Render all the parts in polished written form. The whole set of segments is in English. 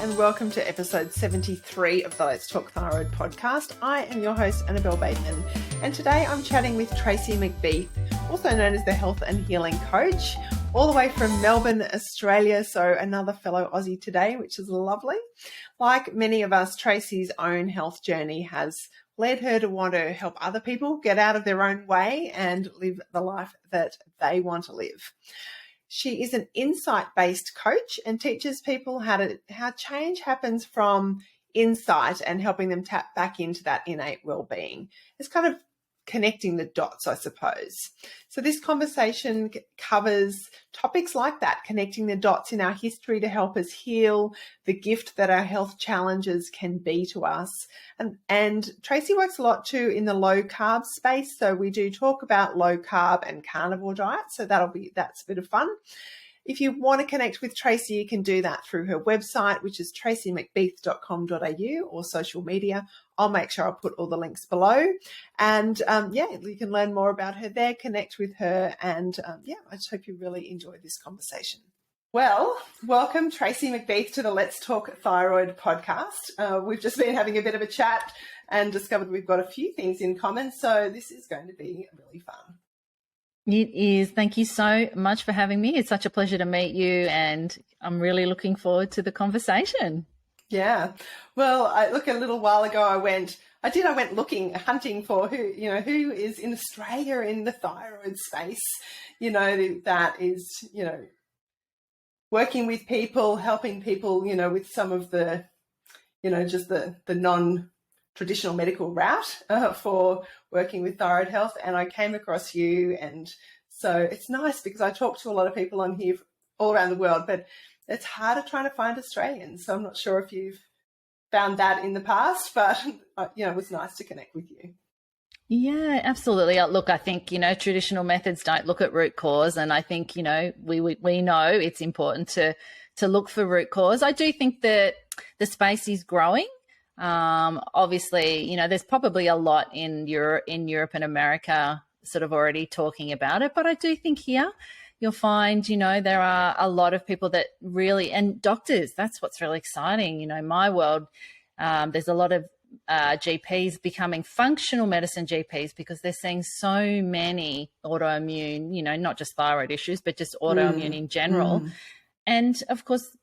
and welcome to episode 73 of the Let's Talk Thyroid podcast. I am your host, Annabelle Bateman, and today I'm chatting with Tracey McBeath, also known as the Health and Healing Coach, all the way from Melbourne, Australia. So another fellow Aussie today, which is lovely. Like many of us, Tracey's own health journey has led her to want to help other people get out of their own way and live the life that they want to live. She is an insight-based coach and teaches people how change happens from insight and helping them tap back into that innate well-being. It's kind of connecting the dots, I suppose. So this conversation covers topics like that, connecting the dots in our history to help us heal, the gift that our health challenges can be to us. And Tracey works a lot too in the low carb space. So we do talk about low carb and carnivore diets. So that's a bit of fun. If you want to connect with Tracey, you can do that through her website, which is traceymcbeath.com.au, or social media. I'll make sure I'll put all the links below. And you can learn more about her there, connect with her. And I just hope you really enjoy this conversation. Well, welcome Tracey McBeath to the Let's Talk Thyroid podcast. We've just been having a bit of a chat and discovered we've got a few things in common. So this is going to be really fun. It is. Thank you so much for having me. It's such a pleasure to meet you, and I'm really looking forward to the conversation. Yeah. Well, a little while ago I went hunting for who is in Australia in the thyroid space, that is, working with people, helping people, with some of the, just the non-traditional medical route for working with thyroid health. And I came across you, and so it's nice because I talk to a lot of people on here all around the world, but it's harder trying to find Australians. So I'm not sure if you've found that in the past, but it was nice to connect with you. Yeah, absolutely. Look, I think, traditional methods don't look at root cause. And I think, we know it's important to look for root cause. I do think that the space is growing. Obviously, there's probably a lot in Europe and America sort of already talking about it. But I do think here you'll find, there are a lot of people that really, and doctors, that's what's really exciting. In my world, there's a lot of GPs becoming functional medicine GPs because they're seeing so many autoimmune, not just thyroid issues, but just autoimmune in general. And of course,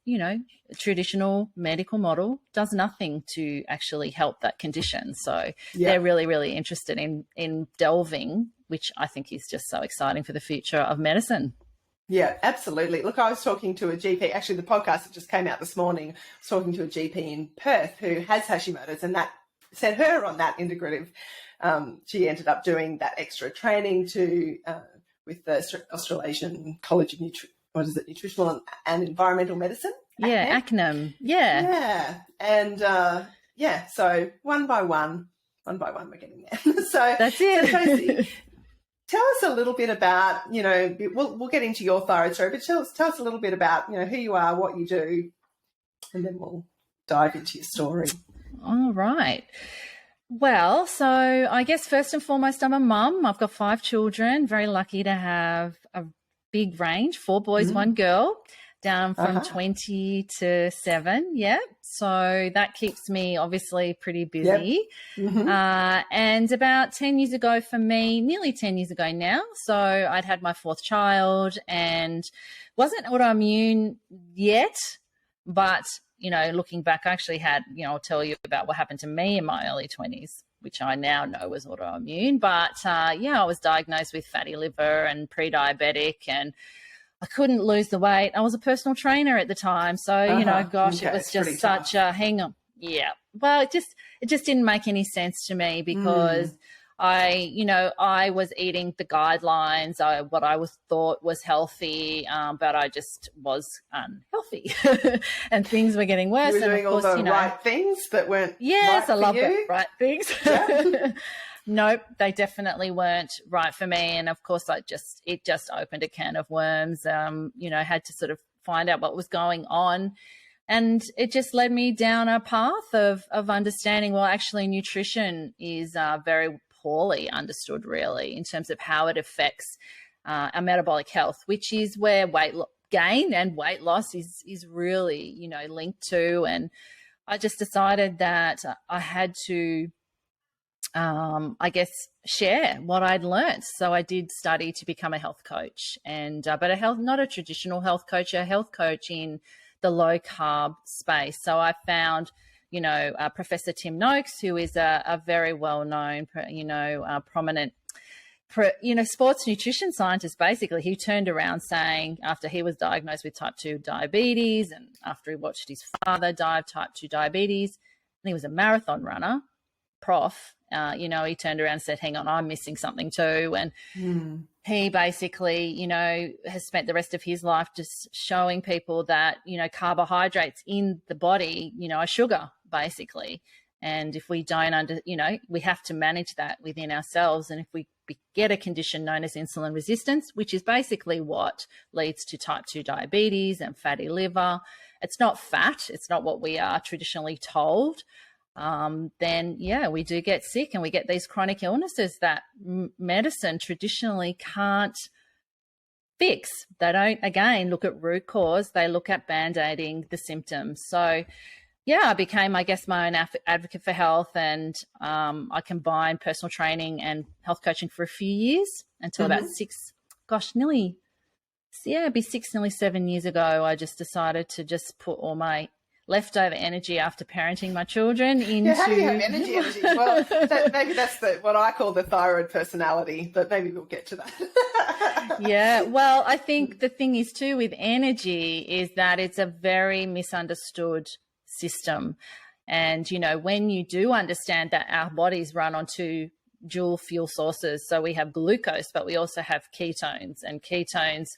traditional medical model does nothing to actually help that condition. So they're really, really interested in delving, which I think is just so exciting for the future of medicine. Yeah, absolutely. Look, I was talking to a GP, actually the podcast that just came out this morning, I was talking to a GP in Perth who has Hashimoto's, and that sent her on that integrative. She ended up doing that extra training with the Australasian College of Nutritional and Environmental Medicine. Yeah, ACNM. Yeah. Yeah. And so one by one we're getting there. So that's it. So Tracey, tell us a little bit about, we'll get into your thyroid story, but tell us a little bit about, who you are, what you do, and then we'll dive into your story. All right. Well, so I guess first and foremost, I'm a mum. I've got 5 children, very lucky to have a big range, 4 boys, 1 girl, down from 20 to 7. Yeah. So that keeps me obviously pretty busy. Yep. And about 10 years ago for me, nearly 10 years ago now, so I'd had my 4th child and wasn't autoimmune yet, but, looking back, I actually had, I'll tell you about what happened to me in my early 20s, which I now know was autoimmune. But, I was diagnosed with fatty liver and pre-diabetic, and I couldn't lose the weight. I was a personal trainer at the time. So, it was just such a hang on. Yeah. Well, it just didn't make any sense to me because I was eating the guidelines, what I thought was healthy, but I just was unhealthy and things were getting worse. You were doing all the right things that weren't yes, right I love for you? The right things. Yeah. Nope, they definitely weren't right for me. And of course, it just opened a can of worms, had to sort of find out what was going on. And it just led me down a path of understanding, well, actually nutrition is very poorly understood really in terms of how it affects our metabolic health, which is where weight gain and weight loss is really, you know, linked to. And I just decided that I had to, I guess, share what I'd learned. So I did study to become a health coach, and but not a traditional health coach, a health coach in the low carb space. So I found, you know, Professor Tim Noakes, who is a very well known, you know, prominent, you know, sports nutrition scientist. Basically, he turned around saying, after he was diagnosed with type 2 diabetes, and after he watched his father die of type 2 diabetes, and he was a marathon runner, prof, you know, he turned around and said, hang on, I'm missing something too. And he basically, you know, has spent the rest of his life just showing people that, you know, carbohydrates in the body, you know, are sugar, basically. And if we don't you know, we have to manage that within ourselves. And if we get a condition known as insulin resistance, which is basically what leads to type 2 diabetes and fatty liver, it's not fat, it's not what we are traditionally told. Then, yeah, we do get sick, and we get these chronic illnesses that medicine traditionally can't fix. They don't, again, look at root cause. They look at band-aiding the symptoms. So, yeah, I became, I guess, my own advocate for health, and I combined personal training and health coaching for a few years until about nearly 7 years ago. I just decided to just put all my leftover energy after parenting my children into... How do you have energy? Well, maybe that's what I call the thyroid personality, but maybe we'll get to that. Yeah, well, I think the thing is too with energy is that it's a very misunderstood system. And, you know, when you do understand that our bodies run on two dual fuel sources, so we have glucose, but we also have ketones, and ketones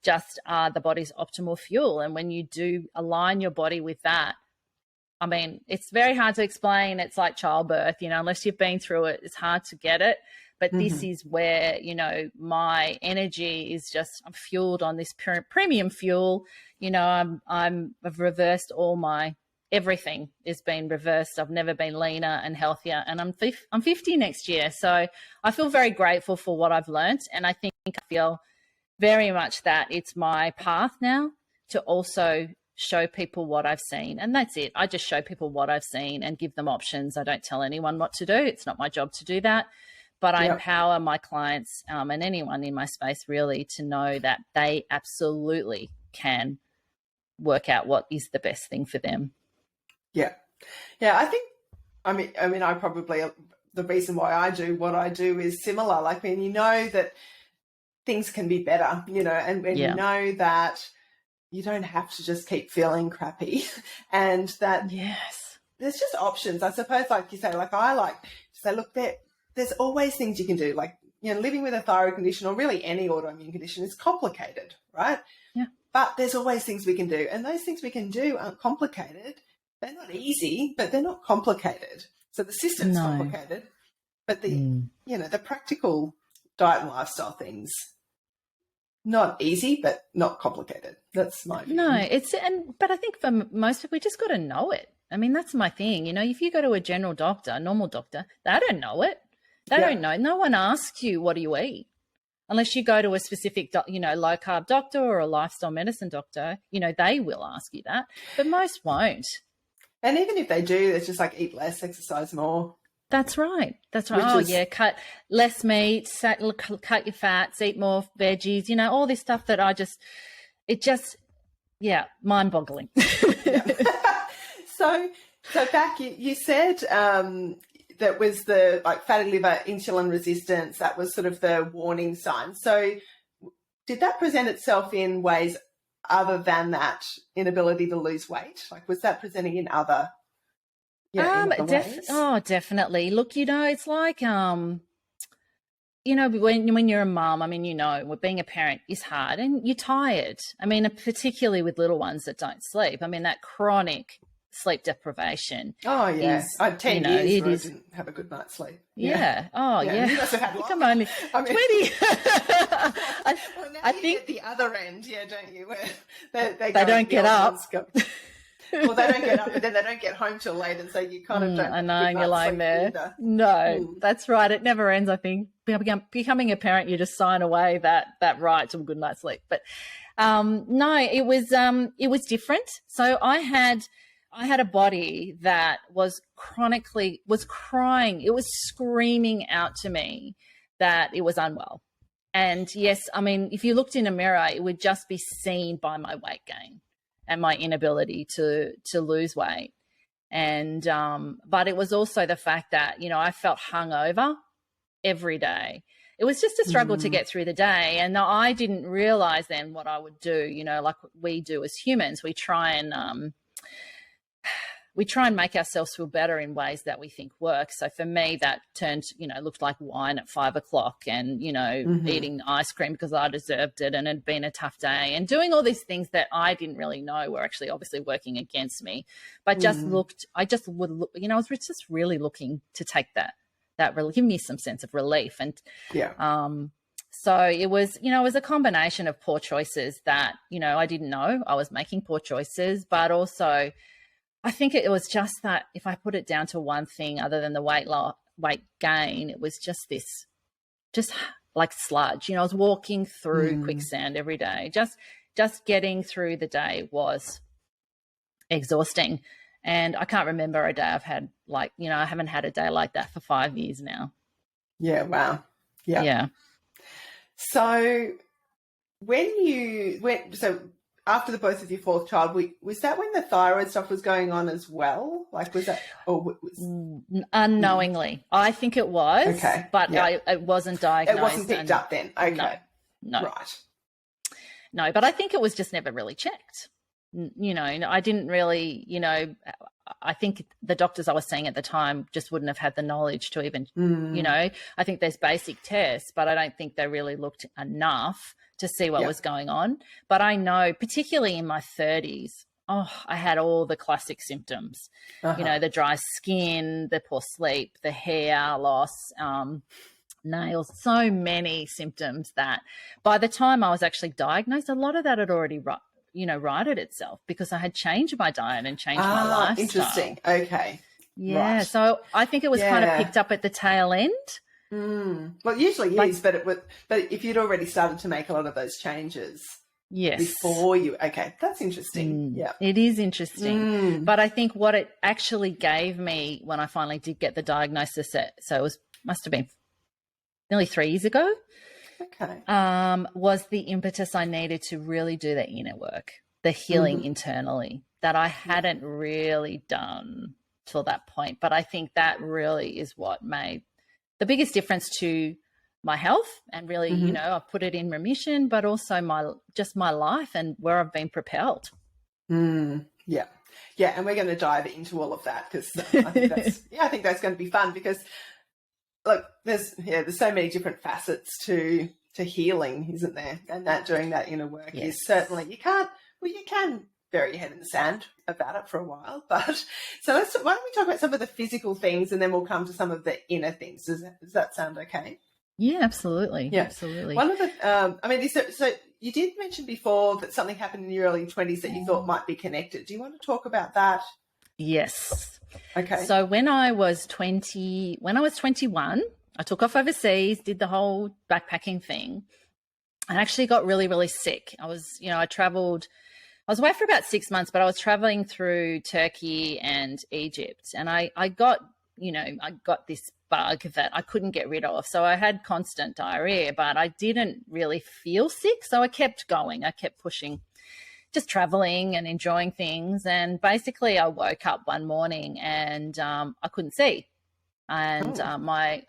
just are the body's optimal fuel. And when you do align your body with that, I mean, it's very hard to explain. It's like childbirth, you know, unless you've been through it, it's hard to get it. But this is where, you know, my energy is just, I'm fueled on this premium fuel. You know, I've reversed all my, everything has been reversed. I've never been leaner and healthier, and I'm 50 next year. So I feel very grateful for what I've learned. And I feel very much that it's my path now to also show people what I've seen. And that's it. I just show people what I've seen and give them options. I don't tell anyone what to do. It's not my job to do that. But I empower my clients and anyone in my space really to know that they absolutely can work out what is the best thing for them. Yeah. Yeah, I think, I mean, I probably, the reason why I do what I do is similar. Like when you know that things can be better, you know, and when you know that you don't have to just keep feeling crappy, and that there's just options. I suppose, like you say, like I like to say, look, there's always things you can do. Like, you know, living with a thyroid condition or really any autoimmune condition is complicated, right? Yeah. But there's always things we can do. And those things we can do aren't complicated. They're not easy, but they're not complicated. So the system's complicated, but the, you know, the practical diet and lifestyle things, not easy, but not complicated. That's my view. No, but I think for most people, we just got to know it. I mean, that's my thing. You know, if you go to a general doctor, a normal doctor, they don't know it. They don't know. No one asks you, what do you eat? Unless you go to a specific, you know, low carb doctor or a lifestyle medicine doctor, you know, they will ask you that, but most won't. And even if they do, it's just like eat less, exercise more. That's right. That's right. Cut less meat, cut your fats, eat more veggies, you know, all this stuff that mind-boggling. So back, you said that was the like fatty liver, insulin resistance, that was sort of the warning sign. So did that present itself in ways other than that inability to lose weight? Like, was that presenting in other ways? Definitely. Look, you know, it's like, you know, when you're a mom, I mean, you know, being a parent is hard and you're tired. I mean, particularly with little ones that don't sleep. I mean, that chronic sleep deprivation. Oh, yeah. Is, I had 10 years where I didn't have a good night's sleep. Yeah. Oh, yeah. You must have had Come on, 20. I think at the other end, don't you? Where they don't get up. Well, they don't get up, but then they don't get home till late, and so you kind of don't. I know, and you're lying there. Either. No, that's right. It never ends, I think. Becoming a parent, you just sign away that right to a good night's sleep. But No, it was different. So I had a body that was crying. It was screaming out to me that it was unwell. And yes, I mean, if you looked in a mirror, it would just be seen by my weight gain and my inability to lose weight. And but it was also the fact that, I felt hungover every day. It was just a struggle to get through the day. And I didn't realize then what I would do, like we do as humans. We try and make ourselves feel better in ways that we think work. So for me, that turned, looked like wine at 5 o'clock and, eating ice cream because I deserved it and it had been a tough day and doing all these things that I didn't really know were actually obviously working against me. But I was just really looking to take that really give me some sense of relief. And so it was, it was a combination of poor choices that, I didn't know I was making poor choices, but also I think it was just that if I put it down to one thing other than the weight gain, it was just like sludge. I was walking through quicksand every day. Just getting through the day was exhausting. And I can't remember a day I've had I haven't had a day like that for 5 years now. Yeah. Wow. Yeah. Yeah. So after the birth of your fourth child, was that when the thyroid stuff was going on as well? Like, was that, or unknowingly? I think it was. Okay. But it wasn't diagnosed. It wasn't picked up then. Okay. No. Right. No, but I think it was just never really checked. I didn't really, I think the doctors I was seeing at the time just wouldn't have had the knowledge to even, I think there's basic tests, but I don't think they really looked enough to see what was going on. But I know, particularly in my 30s, I had all the classic symptoms, the dry skin, the poor sleep, the hair loss, nails, so many symptoms that by the time I was actually diagnosed, a lot of that had already righted itself because I had changed my diet and changed my lifestyle. Interesting. Okay. Yeah. Right. So I think it was kind of picked up at the tail end. Well, it usually is, but if you'd already started to make a lot of those changes before you, that's interesting. Yeah. It is interesting. But I think what it actually gave me when I finally did get the diagnosis, so it must have been nearly 3 years ago. Okay. Was the impetus I needed to really do the inner work, the healing internally that I hadn't really done till that point. But I think that really is what made the biggest difference to my health and really, I've put it in remission, but also my life and where I've been propelled. Yeah. Yeah. And we're going to dive into all of that because I think that's going to be fun because look, there's so many different facets to healing, isn't there? And that doing that inner work is certainly, you can bury your head in the sand about it for a while. But so why don't we talk about some of the physical things and then we'll come to some of the inner things. Does that sound okay? Yeah, absolutely. Yeah, absolutely. One of the, so you did mention before that something happened in your early 20s that you thought might be connected. Do you want to talk about that? Yes. Okay. So when I was 21, I took off overseas, did the whole backpacking thing. I actually got really, really sick. I was, I traveled, I was away for about 6 months, but I was traveling through Turkey and Egypt. And I got this bug that I couldn't get rid of. So I had constant diarrhea, but I didn't really feel sick. So I kept going. I kept pushing, just traveling and enjoying things. And basically I woke up one morning and I couldn't see. And my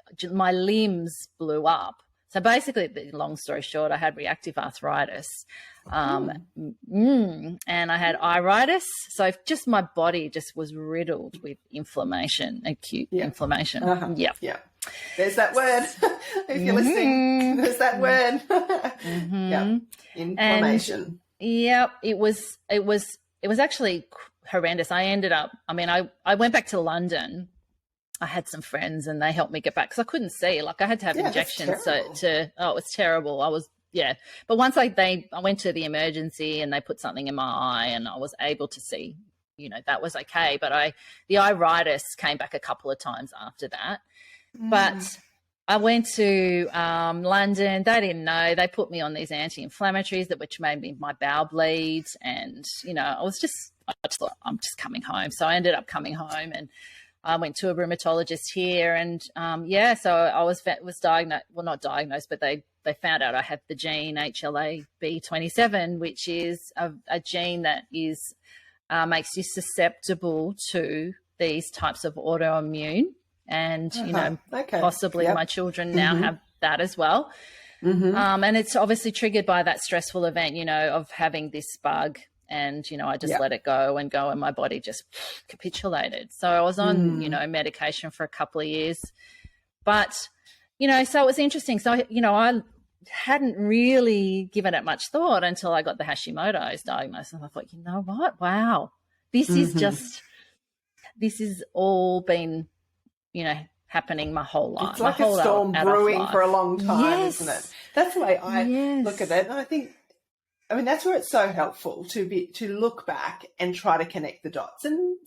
limbs blew up. So basically, long story short, I had reactive arthritis and I had iritis. So just my body just was riddled with inflammation, acute inflammation. Yeah. There's that word. If you're listening, there's that word. Yeah. Inflammation. And, it was actually horrendous. I ended up, I went back to London. I had some friends and they helped me get back because I couldn't see. Like I had to have injections. It was terrible. But once I went to the emergency and they put something in my eye and I was able to see, that was okay. But the iritis came back a couple of times after that. But I went to London. They didn't know. They put me on these anti-inflammatories which made me my bowel bleed, and I just thought I'm just coming home. So I ended up coming home, and I went to a rheumatologist here, and so I was diagnosed. Well, not diagnosed, but they found out I had the gene HLA-B27, which is a gene that is makes you susceptible to these types of autoimmune. And, possibly my children now have that as well. And it's obviously triggered by that stressful event, of having this bug. And, I just let it go, and my body just capitulated. So I was on, medication for a couple of years. But, so it was interesting. So, I hadn't really given it much thought until I got the Hashimoto's diagnosis. And I thought, you know what? Wow, this is all been happening my whole life. It's like a storm brewing for a long time, isn't it? That's the way I look at it. And I think, that's where it's so helpful to look back and try to connect the dots. And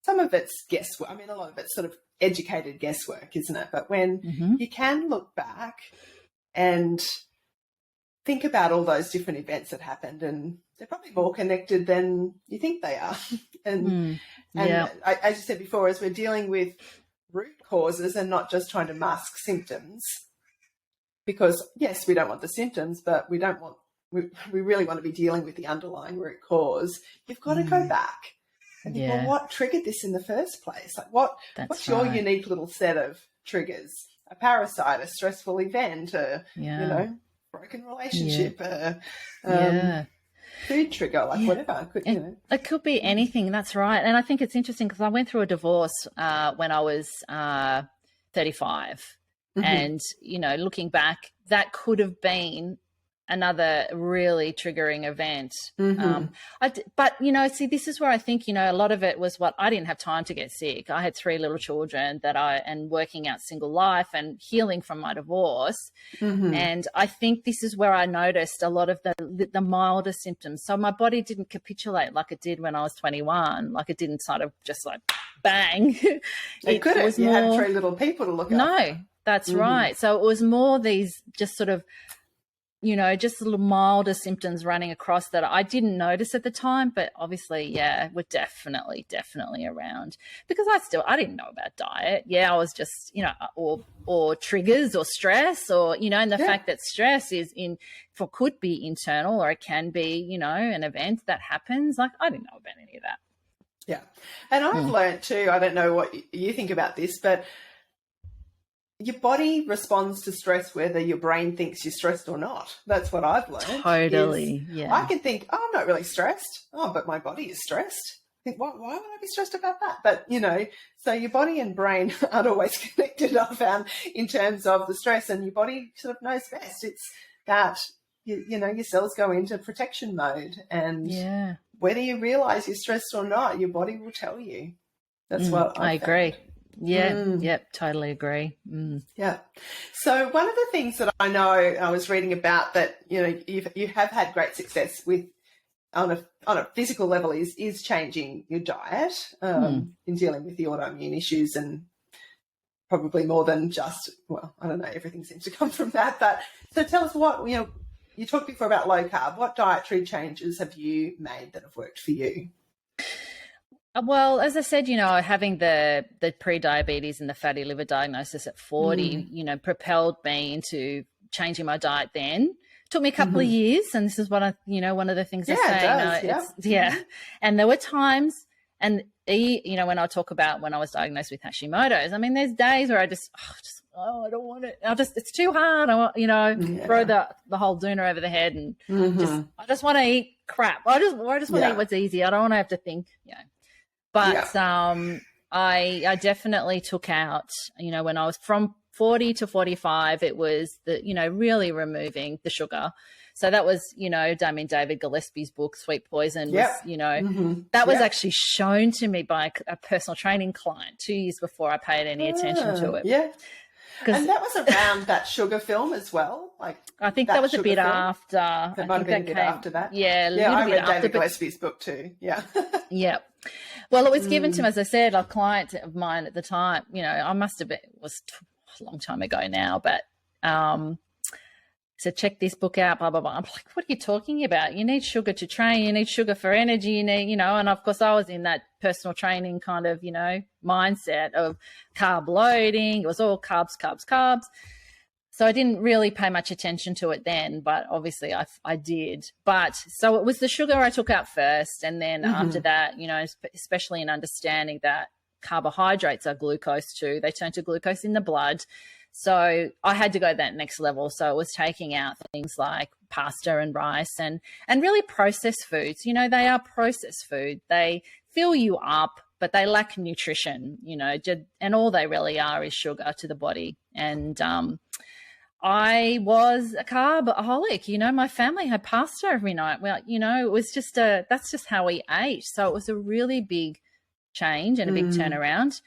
some of it's guesswork. A lot of it's sort of educated guesswork, isn't it? But when you can look back and think about all those different events that happened, and they're probably more connected than you think they are. And as you said before, as we're dealing with root causes and not just trying to mask symptoms, because yes, we don't want the symptoms, but we really want to be dealing with the underlying root cause. You've got to go back and think, well, what triggered this in the first place? Like what's your unique little set of triggers? A parasite, a stressful event, broken relationship, food trigger, whatever. It could be anything. That's right. And I think it's interesting because I went through a divorce when I was 35, and looking back, that could have been another really triggering event. But this is where I think a lot of it was I didn't have time to get sick. I had 3 little children and working out single life and healing from my divorce. And I think this is where I noticed a lot of the milder symptoms. So my body didn't capitulate like it did when I was 21. Like it didn't sort of just like bang. It could have. You had 3 little people to look after. No, that's right. So it was more these just sort of just little milder symptoms running across that I didn't notice at the time, but obviously, were definitely around, because I didn't know about diet. I was just, or triggers or stress or, and the fact that stress could be internal, or it can be, an event that happens. Like I didn't know about any of that. Yeah. And I've learned too, I don't know what you think about this, but your body responds to stress whether your brain thinks you're stressed or not. That's what I've learned. Totally, I can think, I'm not really stressed. Oh, but my body is stressed. I think, why would I be stressed about that? But, so your body and brain aren't always connected, I found, in terms of the stress, and your body sort of knows best. It's that, your cells go into protection mode, and whether you realise you're stressed or not, your body will tell you. That's what I agree. Yep, totally agree. Yeah. So one of the things that I know I was reading about that, you have had great success with on a physical level is changing your diet in dealing with the autoimmune issues, and probably more than just, I don't know, everything seems to come from that. But so tell us what, you talked before about low carb. What dietary changes have you made that have worked for you? Well, as I said, having the pre-diabetes and the fatty liver diagnosis at 40, propelled me into changing my diet then. Took me a couple of years, and this is what one of the things I say. And there were times, and when I talk about when I was diagnosed with Hashimoto's, there's days where I I don't want it. It's too hard. I want, throw the whole doona over the head, and I just want to eat crap. I just want to eat what's easy. I don't want to have to think, But I definitely took out, when I was from 40 to 45, it was really removing the sugar. So that was, Damien David Gillespie's book, Sweet Poison, was, that was actually shown to me by a personal training client 2 years before I paid any attention to it. Yeah. And that was around that sugar film as well? I think that was a bit film? after. That might have been a bit after that. Yeah, I read David Gillespie's book too. Yeah. Yeah. Well, it was given to me, as I said, a client of mine at the time, I must have been, was a long time ago now, but so check this book out, blah, blah, blah. I'm like, what are you talking about? You need sugar to train. You need sugar for energy. You need, and of course I was in that personal training kind of, mindset of carb loading. It was all carbs, carbs, carbs. So I didn't really pay much attention to it then, but obviously I did. But so it was the sugar I took out first. And then after that, especially in understanding that carbohydrates are glucose too, they turn to glucose in the blood. So I had to go that next level. So it was taking out things like pasta and rice and really processed foods. They are processed food. They fill you up, but they lack nutrition, and all they really are is sugar to the body. And I was a carbaholic. My family had pasta every night. Well, it was just that's just how we ate. So it was a really big change and a big turnaround.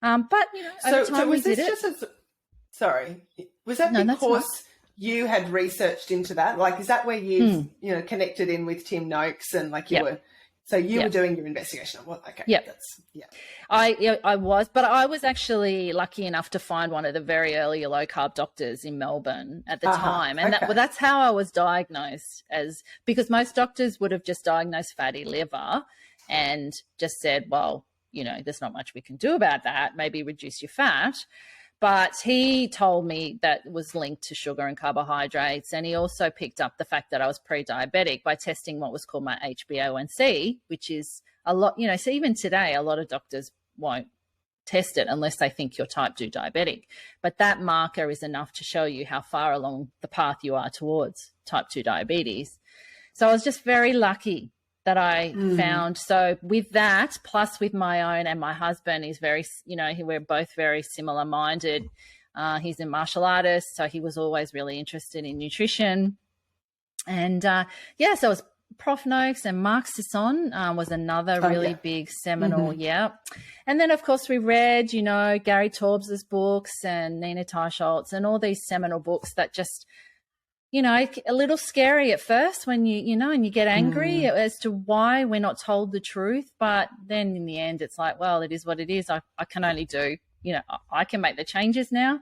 But, over time we did it. Sorry, was that because you had researched into that? Like, is that where you, connected in with Tim Noakes and like you were, so you were doing your investigation? Well, okay. Yeah. I was, but I was actually lucky enough to find one of the very early low carb doctors in Melbourne at the time. And that's how I was diagnosed because most doctors would have just diagnosed fatty liver and just said, well, there's not much we can do about that. Maybe reduce your fat. But he told me that it was linked to sugar and carbohydrates. And he also picked up the fact that I was pre-diabetic by testing what was called my HbA1c, which is a lot, so even today, a lot of doctors won't test it unless they think you're type 2 diabetic. But that marker is enough to show you how far along the path you are towards type 2 diabetes. So I was just very lucky that I found. So with that, plus with my own and my husband is very, we're both very similar minded. He's a martial artist, so he was always really interested in nutrition. And so it was Prof. Noakes and Mark Sisson was another really big seminal, And then, of course, we read, Gary Taubes' books and Nina Teicholz and all these seminal books that just, a little scary at first when and you get angry as to why we're not told the truth. But then in the end, it's like, well, it is what it is. I can only do, I can make the changes now.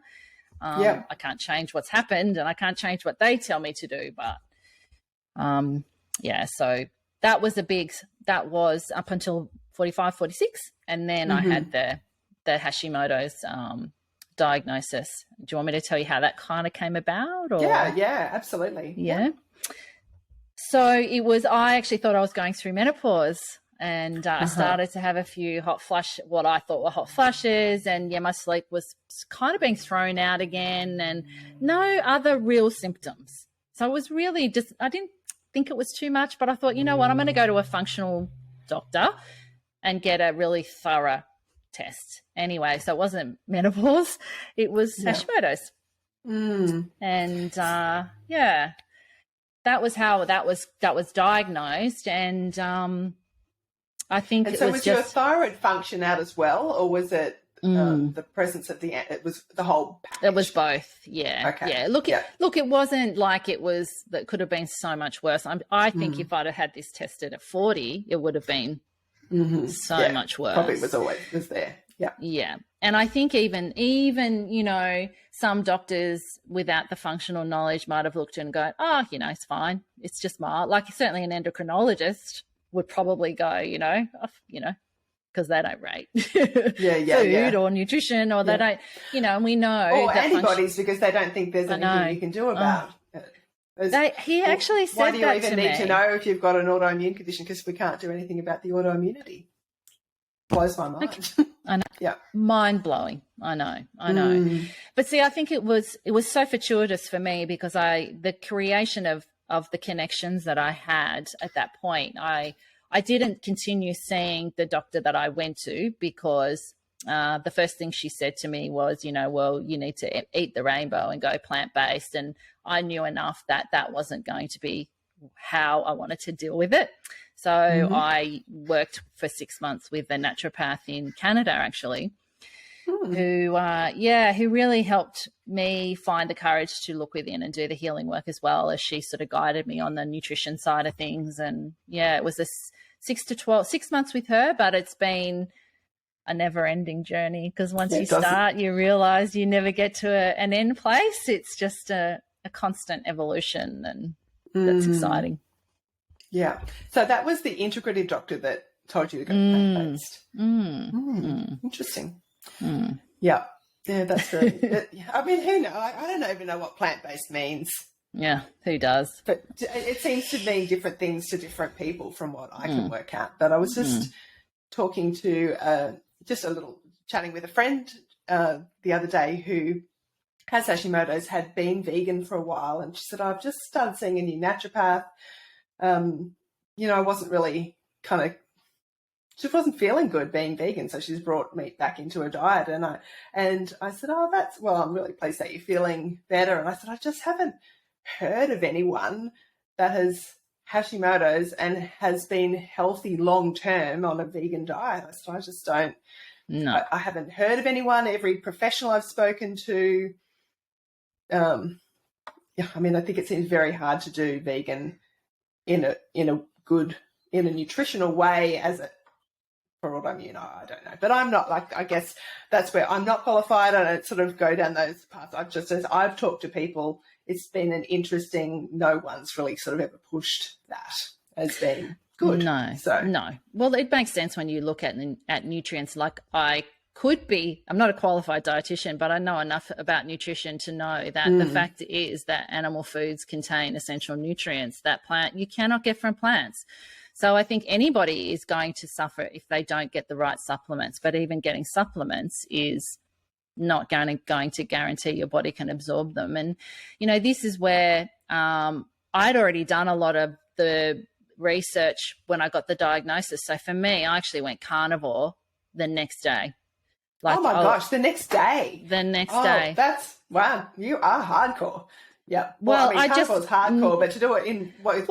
I can't change what's happened and I can't change what they tell me to do. But, so that was up until 45, 46. And then I had the Hashimoto's, diagnosis. Do you want me to tell you how that kind of came about? Or? Yeah, absolutely. Yeah. So I actually thought I was going through menopause and I started to have a few what I thought were hot flushes, and my sleep was kind of being thrown out again and no other real symptoms. So it was really just, I didn't think it was too much, but I thought, you know what, I'm going to go to a functional doctor and get a really thorough test. Anyway, so it wasn't menopause, it was Hashimoto's. And that was how that was diagnosed. And I think and so was your thyroid function out as well, or was it the presence of it was the whole package? It was both. Look, it wasn't like that could have been so much worse. I think if I'd have had this tested at 40, it would have been so much worse. Probably was there. Yeah. And I think even, some doctors without the functional knowledge might have looked and go, it's fine. It's just mild. Like certainly an endocrinologist would probably go, because they don't rate food or nutrition, or they don't, and we know. Or that antibodies because they don't think there's anything you can do about it. He actually said that to me. Why do you even need to know if you've got an autoimmune condition? Because we can't do anything about the autoimmunity. Blows my mind. Okay. I know. Yeah. Mind blowing. I know. But see, I think it was so fortuitous for me because the creation of the connections that I had at that point, I didn't continue seeing the doctor that I went to because the first thing she said to me was, well, you need to eat the rainbow and go plant-based. And I knew enough that wasn't going to be how I wanted to deal with it. So I worked for 6 months with a naturopath in Canada, actually, who really helped me find the courage to look within and do the healing work as well, as she sort of guided me on the nutrition side of things. And it was a 6 months with her, but it's been a never-ending journey, because once It you doesn't. start, you realize you never get to an end place. It's just a constant evolution, and that's exciting. Yeah. So that was the integrative doctor that told you to go plant-based. Interesting. Yeah. Yeah, that's very I mean, who knows? I don't even know what plant-based means. Yeah, who does? But it seems to mean different things to different people from what I can work out. But I was just talking to, chatting with a friend the other day who has Hashimoto's, had been vegan for a while. And she said, I've just started seeing a new naturopath. I wasn't really she wasn't feeling good being vegan, so she's brought meat back into her diet. And I said, I'm really pleased that you're feeling better. And I said, I just haven't heard of anyone that has Hashimoto's and has been healthy long term on a vegan diet. I said, I just don't. No, I haven't heard of anyone. Every professional I've spoken to, I think it seems very hard to do vegan in a nutritional way for autoimmune. I don't know, but I'm not I guess that's where I'm not qualified. I don't sort of go down those paths. As I've talked to people, it's been an interesting, no one's really sort of ever pushed that as being good. No. Well, it makes sense when you look at nutrients. Like I'm not a qualified dietitian, but I know enough about nutrition to know that the fact is that animal foods contain essential nutrients that you cannot get from plants. So I think anybody is going to suffer if they don't get the right supplements, but even getting supplements is not going to guarantee your body can absorb them. And, this is where I'd already done a lot of the research when I got the diagnosis. So for me, I actually went carnivore the next day. Oh my gosh, the next day. The next day. That's, wow, you are hardcore. Yeah. Well, carnivore's hardcore, but to do it in one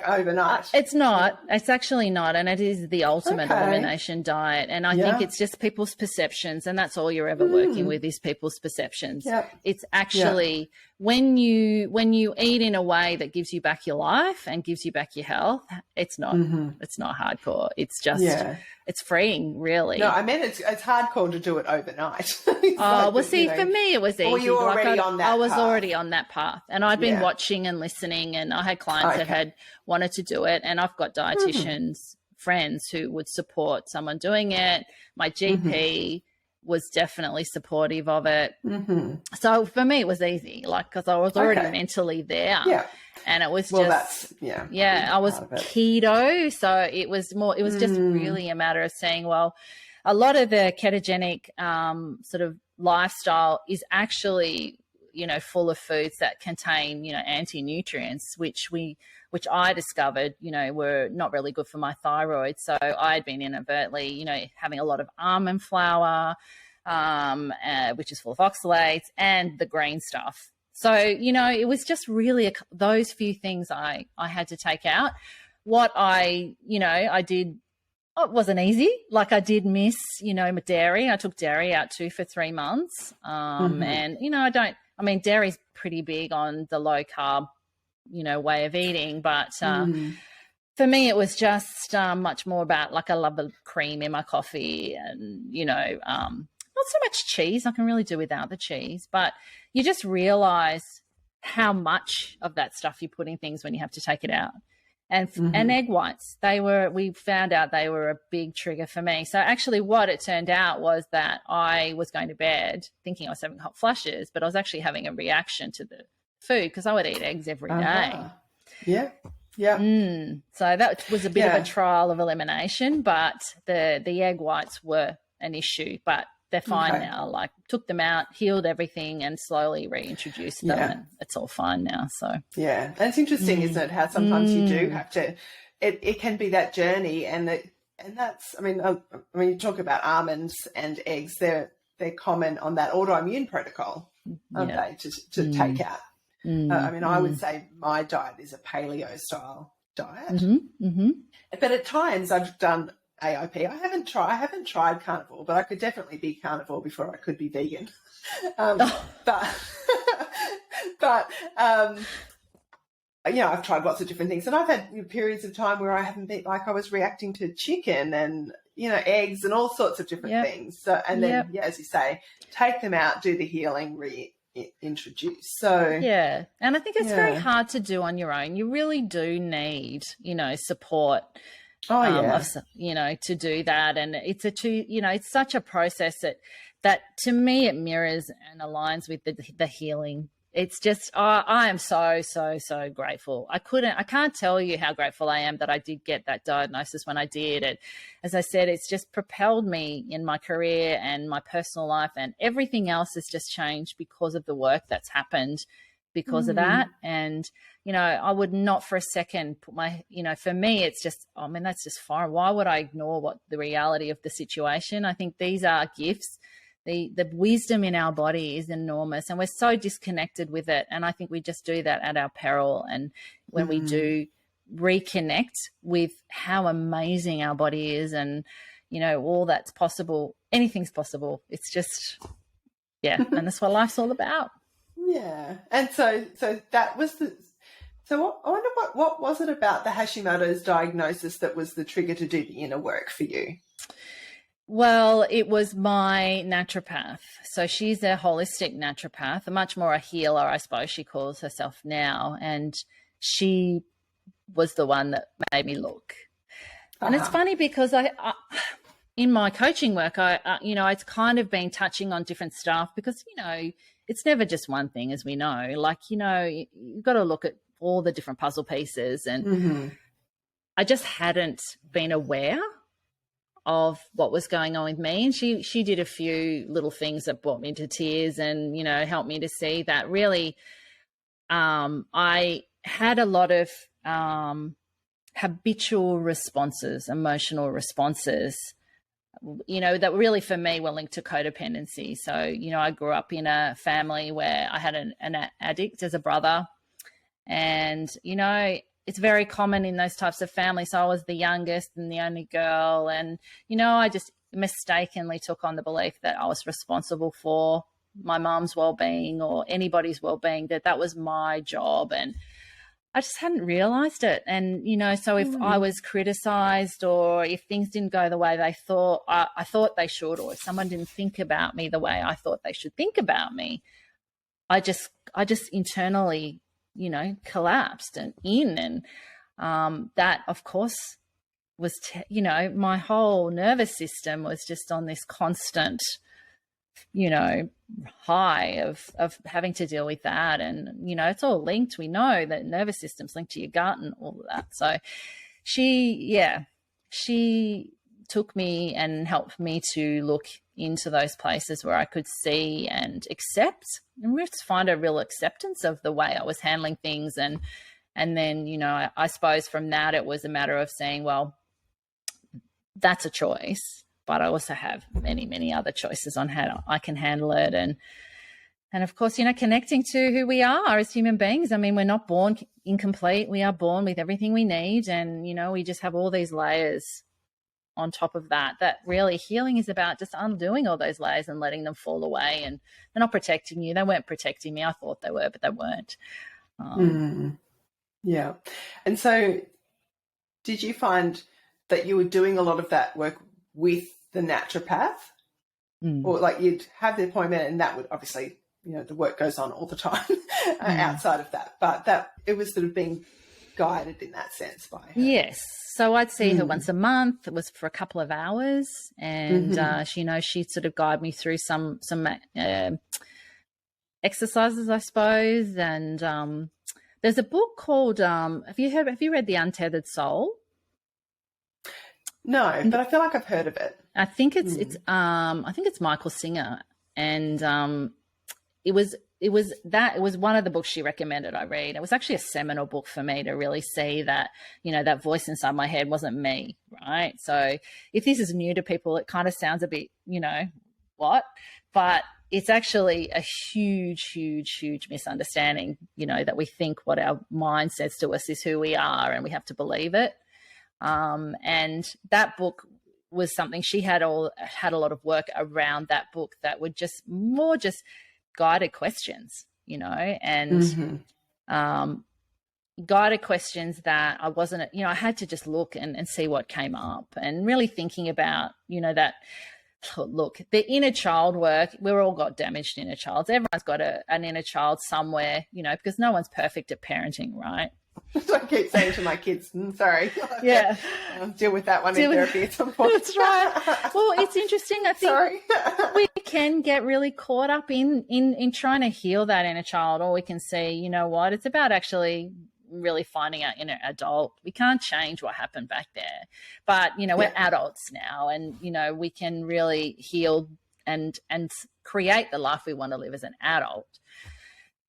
overnight. It's not. It's actually not. And it is the ultimate elimination diet. And I think it's just people's perceptions. And that's all you're ever working with is people's perceptions. Yep. It's actually when you eat in a way that gives you back your life and gives you back your health, it's not hardcore. It's just it's freeing, really. No, I mean it's hardcore to do it overnight. For me it was easy. Were you already on that path? I was already on that path, and I'd been watching and listening, and I had clients that had wanted to do it, and I've got dietitians friends who would support someone doing it. My GP was definitely supportive of it. So for me it was easy, because I was already mentally there. Yeah. And it was I was keto. So it was just really a matter of saying, well, a lot of the ketogenic sort of lifestyle is actually, full of foods that contain, anti-nutrients, which I discovered, were not really good for my thyroid. So I had been inadvertently, having a lot of almond flour, which is full of oxalates, and the green stuff. So, it was just really those few things I had to take out. What I did, it wasn't easy. I did miss, dairy. I took dairy out too for 3 months. And, dairy's pretty big on the low carb, way of eating. But for me, it was just much more about I love the cream in my coffee and, not so much cheese. I can really do without the cheese, but you just realize how much of that stuff you put in things when you have to take it out. And egg whites, we found out they were a big trigger for me. So actually what it turned out was that I was going to bed thinking I was having hot flushes, but I was actually having a reaction to the food because I would eat eggs every day. Yeah. Yeah. So that was a bit of a trial of elimination, but the egg whites were an issue, but they're fine now. Took them out, healed everything, and slowly reintroduced them, and it's all fine now. So and it's interesting, isn't it? How sometimes you do have to. It can be that journey, and that's. I mean, you talk about almonds and eggs. They're common on that autoimmune protocol, aren't they? To take out. I would say my diet is a paleo style diet, but at times I've done AIP. I haven't tried carnivore, but I could definitely be carnivore before I could be vegan. I've tried lots of different things, and I've had periods of time where I haven't been I was reacting to chicken, and eggs and all sorts of different things. So, and then, as you say, take them out, do the healing, reintroduce. So, yeah. And I think it's very hard to do on your own. You really do need, support. To do that. And it's such a process that to me, it mirrors and aligns with the healing. It's just, I am so, so, so grateful. I can't tell you how grateful I am that I did get that diagnosis when I did. And as I said, it's just propelled me in my career and my personal life, and everything else has just changed because of the work that's happened because of that. And, I would not for a second put for me, it's just, that's just fine. Why would I ignore what the reality of the situation? I think these are gifts. The wisdom in our body is enormous, and we're so disconnected with it. And I think we just do that at our peril. And when we do reconnect with how amazing our body is and, all that's possible, anything's possible. It's just, and that's what life's all about. Yeah. And so that was so I wonder what was it about the Hashimoto's diagnosis that was the trigger to do the inner work for you? Well, it was my naturopath. So she's a holistic naturopath, much more a healer, I suppose she calls herself now. And she was the one that made me look. And it's funny because I in my coaching work, it's kind of been touching on different stuff because, it's never just one thing, as we know. Like, you've got to look at all the different puzzle pieces. And I just hadn't been aware of what was going on with me. And she did a few little things that brought me to tears and, helped me to see that really I had a lot of habitual responses, emotional responses, that really for me were linked to codependency. So, I grew up in a family where I had an addict as a brother. And, it's very common in those types of families. So I was the youngest and the only girl. And, I just mistakenly took on the belief that I was responsible for my mom's well-being or anybody's well-being, that was my job. And I just hadn't realized it. And, so if I was criticized or if things didn't go the way they thought, I thought they should, or if someone didn't think about me the way I thought they should think about me, I just internally, collapsed and that of course was, my whole nervous system was just on this constant, high of having to deal with that. And, it's all linked. We know that nervous system's linked to your gut and all of that. So she took me and helped me to look into those places where I could see and accept and just find a real acceptance of the way I was handling things. And then, I suppose from that, it was a matter of saying, well, that's a choice, but I also have many, many other choices on how I can handle it. And of course, connecting to who we are as human beings. I mean, we're not born incomplete. We are born with everything we need. And, we just have all these layers on top of that really healing is about just undoing all those layers and letting them fall away. And they're not protecting you. They weren't protecting me. I thought they were, but they weren't. Yeah. And so did you find that you were doing a lot of that work with the naturopath? Or like you'd have the appointment and that would obviously, the work goes on all the time outside of that, but that it was sort of being guided in that sense by her. Yes. So I'd see her once a month. It was for a couple of hours. And, she'd sort of guide me through some exercises, I suppose. And there's a book called, have you read The Untethered Soul? No, but I feel like I've heard of it. I think it's Michael Singer. And it was one of the books she recommended I read. It was actually a seminal book for me to really see that, that voice inside my head wasn't me, right? So if this is new to people, it kind of sounds a bit, what? But it's actually a huge, huge, huge misunderstanding, that we think what our mind says to us is who we are and we have to believe it. And that book was something she had a lot of work around that book that would just guided questions, and guided questions that I wasn't, I had to just look and see what came up, and really thinking about, that, look, the inner child work, we've all got damaged inner childs. Everyone's got an inner child somewhere, because no one's perfect at parenting, right? So I keep saying to my kids, sorry. Yeah. Deal with that one in therapy at some point. That's right. Well, it's interesting. I think we can get really caught up in trying to heal that inner child, or we can see, what, it's about actually really finding our inner adult. We can't change what happened back there, but, we're adults now, and, we can really heal and create the life we want to live as an adult.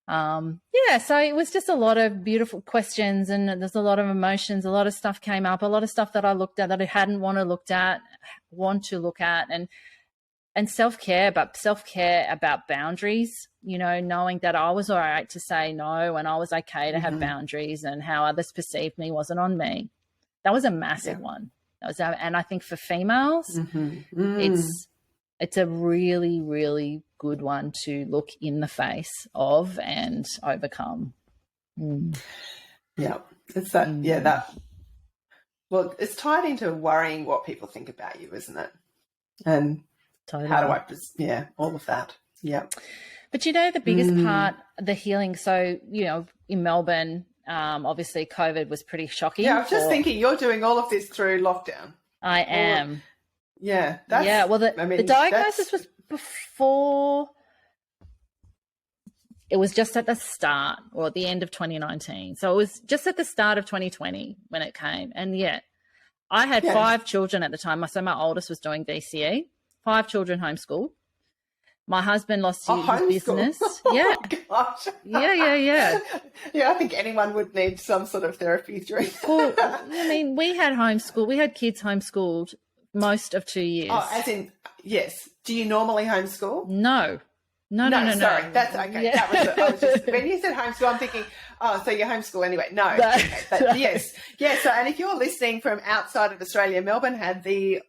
So it was just a lot of beautiful questions, and there's a lot of emotions, a lot of stuff came up, a lot of stuff that I looked at that I hadn't want to look at, and self-care, but self-care about boundaries, knowing that I was all right to say no, and I was okay to have boundaries, and how others perceived me wasn't on me. That was a massive one. And I think for females, it's a really, really good one to look in the face of and overcome. Yeah, it's that. Well, it's tied into worrying what people think about you, isn't it? And totally. How do I, all of that. Yeah. But the biggest part, the healing. So, in Melbourne, obviously COVID was pretty shocking. Yeah, I was just thinking, you're doing all of this through lockdown. I am. Yeah. Well, the diagnosis was before. It was just at the start, or at the end of 2019. So it was just at the start of 2020 when it came. And I had 5 children at the time. So my oldest was doing DCE, 5 children homeschooled. My husband lost his business. Yeah. Oh gosh. Yeah. Yeah, I think anyone would need some sort of therapy during that. Well, we had kids homeschooled most of 2 years. Oh, as in, yes. Do you normally homeschool? No. Sorry, that's okay. Yeah. I was just, when you said homeschool, I'm thinking, so you homeschool anyway. No. Okay, but yes. Yeah, so, and if you're listening from outside of Australia, Melbourne had the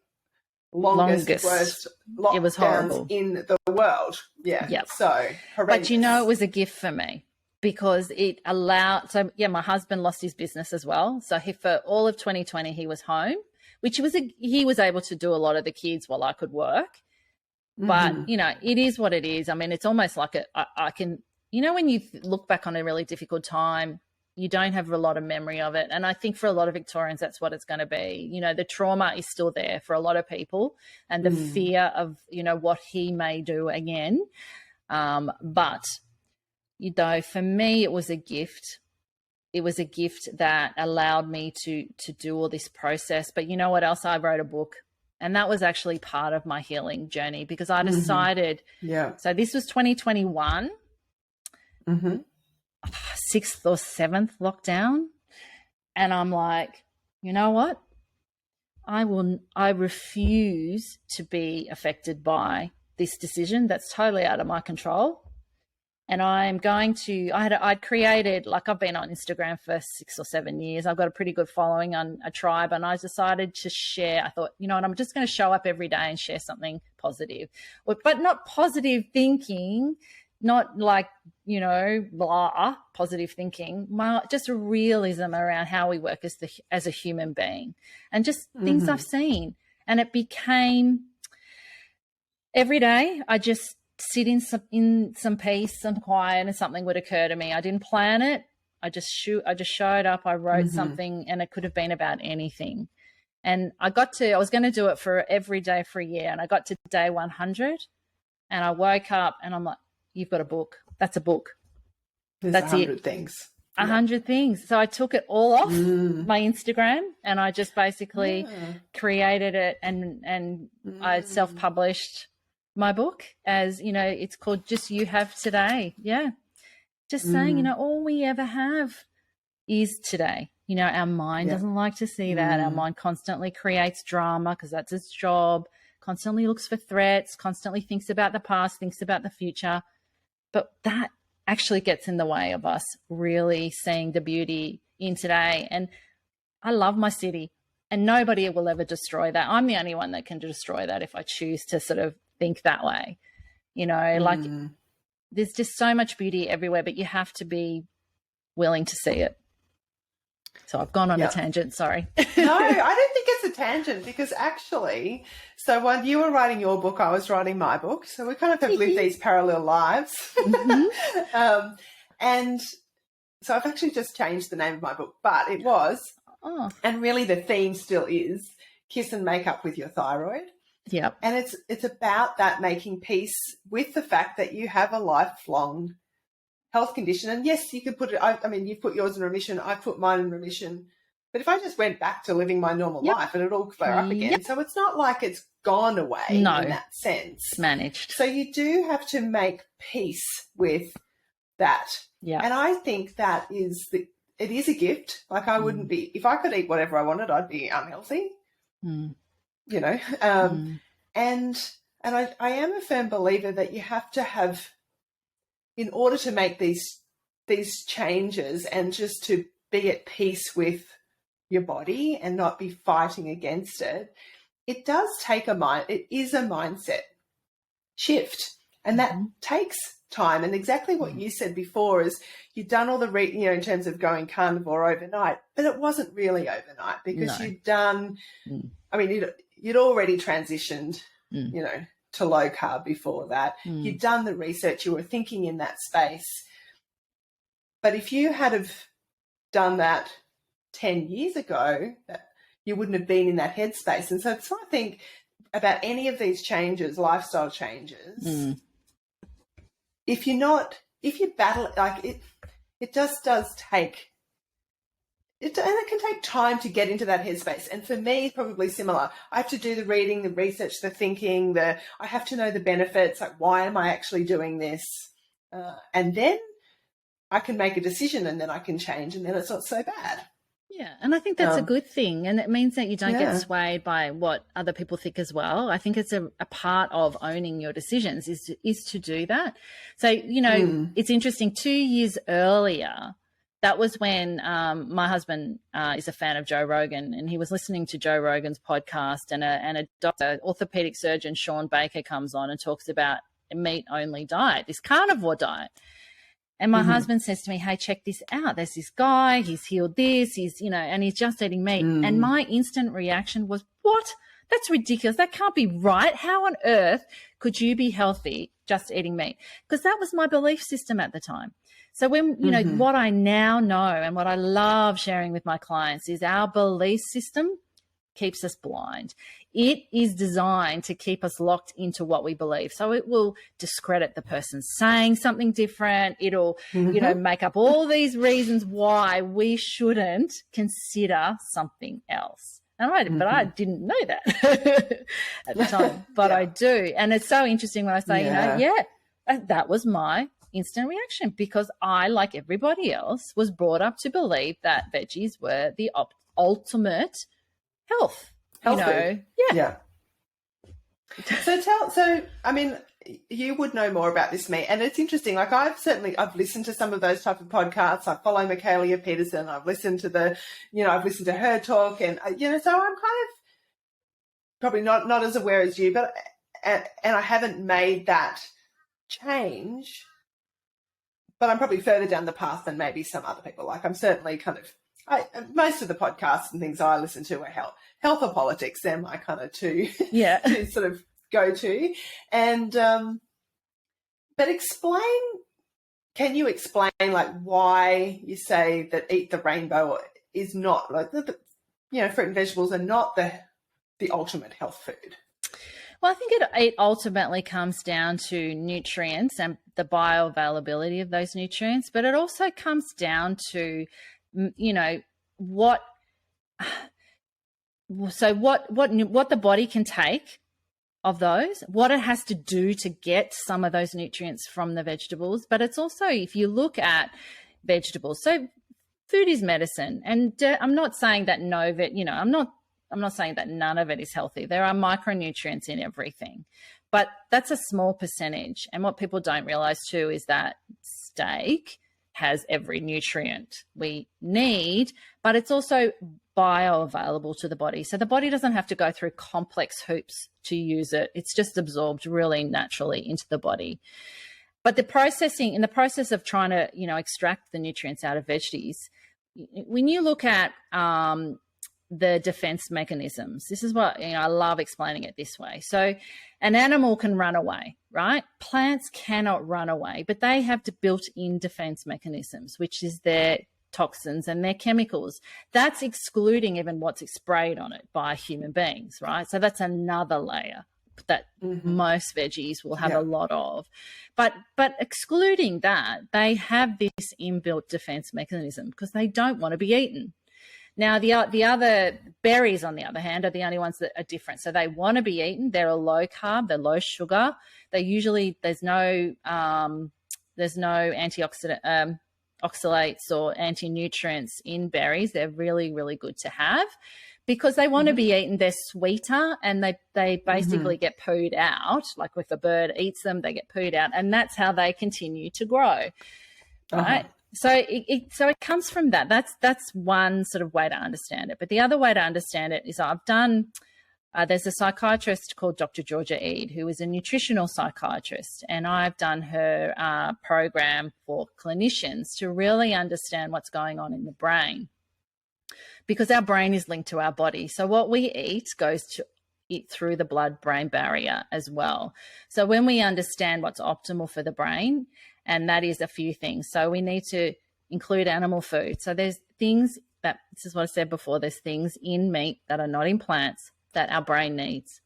longest. Worst lockdowns it was horrible in the world. Yeah. Yep. So horrendous. But it was a gift for me, because it allowed, my husband lost his business as well. So for all of 2020, he was home, which he was able to do a lot of the kids while I could work. But, it is what it is. I mean, it's almost like I can, when you look back on a really difficult time, you don't have a lot of memory of it. And I think for a lot of Victorians, that's what it's going to be. The trauma is still there for a lot of people, and the fear of, what he may do again. But, for me, it was a gift. It was a gift that allowed me to do all this process. But you know what else? I wrote a book. And that was actually part of my healing journey, because I decided, so this was 2021, 6th or 7th lockdown. And I'm like, you know what? I refuse to be affected by this decision that's totally out of my control. And I'm going to, I'd created, I've been on Instagram for 6 or 7 years. I've got a pretty good following on a tribe, and I decided to share. I thought, what, I'm just going to show up every day and share something positive, but not positive thinking, not blah, positive thinking, just a realism around how we work as a human being, and just things I've seen. And it became every day I just sit in some peace, some quiet, and something would occur to me. I didn't plan it. I just showed up. I wrote something, and it could have been about anything. And I was going to do it for every day for a year. And I got to day 100, and I woke up and I'm like, you've got a book. That's a book. That's 100 things. 100 things. So I took it all off my Instagram, and I just basically created it, and I self-published my book as, it's called Just You Have Today. Yeah. Just saying, all we ever have is today. Our mind doesn't like to see that. Our mind constantly creates drama, because that's its job, constantly looks for threats, constantly thinks about the past, thinks about the future. But that actually gets in the way of us really seeing the beauty in today. And I love my city, and nobody will ever destroy that. I'm the only one that can destroy that if I choose to sort of think that way. There's just so much beauty everywhere, but you have to be willing to see it. So I've gone on a tangent, sorry. No, I don't think it's a tangent, because actually, so when you were writing your book, I was writing my book. So we kind of have lived these parallel lives. And so I've actually just changed the name of my book, but it was, and really the theme still is, Kiss and Make Up with Your Thyroid. Yep. And it's about that, making peace with the fact that you have a lifelong health condition. And yes, you could put it, I mean, you've put yours in remission, I've put mine in remission. But if I just went back to living my normal life, and it'll flare up again. So it's not like it's gone away in that sense. It's managed. So you do have to make peace with that. Yeah. And I think that it is a gift. Like, I wouldn't be, if I could eat whatever I wanted, I'd be unhealthy. You know, and I am a firm believer that you have to have, in order to make these changes and just to be at peace with your body and not be fighting against it, it does take it is a mindset shift, and that takes time. And exactly what you said before is, you've done all the in terms of going carnivore overnight, but it wasn't really overnight, because you'd done, I mean, you'd already transitioned, you know, to low carb before that. You'd done the research, you were thinking in that space. But if you had have done that 10 years ago, you wouldn't have been in that headspace. And so that's what I think about any of these changes, lifestyle changes. If you battle, like, it just does take, and it can take time to get into that headspace. And for me, it's probably similar. I have to do the reading, the research, the thinking, I have to know the benefits, like, why am I actually doing this? And then I can make a decision, and then I can change, and then it's not so bad. Yeah, and I think that's a good thing, and it means that you don't get swayed by what other people think as well. I think it's a part of owning your decisions is to do that. So, you know, it's interesting, 2 years earlier, that was when my husband is a fan of Joe Rogan, and he was listening to Joe Rogan's podcast, and a doctor, orthopedic surgeon, Sean Baker, comes on and talks about a meat-only diet, this carnivore diet. And my husband says to me, hey, check this out. There's this guy, he's healed this, and he's just eating meat. And my instant reaction was, what? That's ridiculous. That can't be right. How on earth could you be healthy just eating meat? Because that was my belief system at the time. So when, you know, what I now know and what I love sharing with my clients is our belief system keeps us blind. It is designed to keep us locked into what we believe. So it will discredit the person saying something different. It'll, you know, make up all these reasons why we shouldn't consider something else. And but I didn't know that at the time, but I do. And it's so interesting when I say, you know, that was my instant reaction, because I, like everybody else, was brought up to believe that veggies were the ultimate health you know. Yeah. So I mean, you would know more about this than me, and it's interesting. Like, I've listened to some of those type of podcasts. I follow Michaela Peterson. I've listened to I've listened to her talk, and you know, so I'm kind of probably not as aware as you, but and I haven't made that change, but I'm probably further down the path than maybe some other people. Like, I'm certainly kind of. Most of the podcasts and things I listen to are health or politics. They're my kind of two to sort of go to. And but can you explain like why you say that Eat the Rainbow is not like fruit and vegetables are not the ultimate health food? Well, I think it ultimately comes down to nutrients and the bioavailability of those nutrients, but it also comes down to what the body can take of those, what it has to do to get some of those nutrients from the vegetables. But it's also, if you look at vegetables, so food is medicine, and I'm not saying that I'm not saying that none of it is healthy. There are micronutrients in everything, but that's a small percentage. And what people don't realize too is that steak has every nutrient we need, but it's also bioavailable to the body. So the body doesn't have to go through complex hoops to use it. It's just absorbed really naturally into the body. But in the process of trying to, extract the nutrients out of veggies, when you look at the defense mechanisms, this is what, I love explaining it this way. So an animal can run away, right? Plants cannot run away, but they have built-in defense mechanisms, which is their toxins and their chemicals. That's excluding even what's sprayed on it by human beings, right? So that's another layer that most veggies will have a lot of. But excluding that, they have this inbuilt defense mechanism because they don't want to be eaten. Now, the other berries, on the other hand, are the only ones that are different. So they want to be eaten. They're a low carb, they're low sugar. They usually, there's no antioxidant oxalates or anti-nutrients in berries. They're really, really good to have because they want to be eaten. They're sweeter and they basically get pooed out. Like if a bird eats them, they get pooed out, and that's how they continue to grow, right? So it comes from that. That's one sort of way to understand it. But the other way to understand it is I've done there's a psychiatrist called Dr. Georgia Eade, who is a nutritional psychiatrist, and I've done her program for clinicians to really understand what's going on in the brain, because our brain is linked to our body. So what we eat goes to it through the blood-brain barrier as well. So when we understand what's optimal for the brain, and that is a few things. So we need to include animal food. So there's things that, this is what I said before, there's things in meat that are not in plants that our brain needs.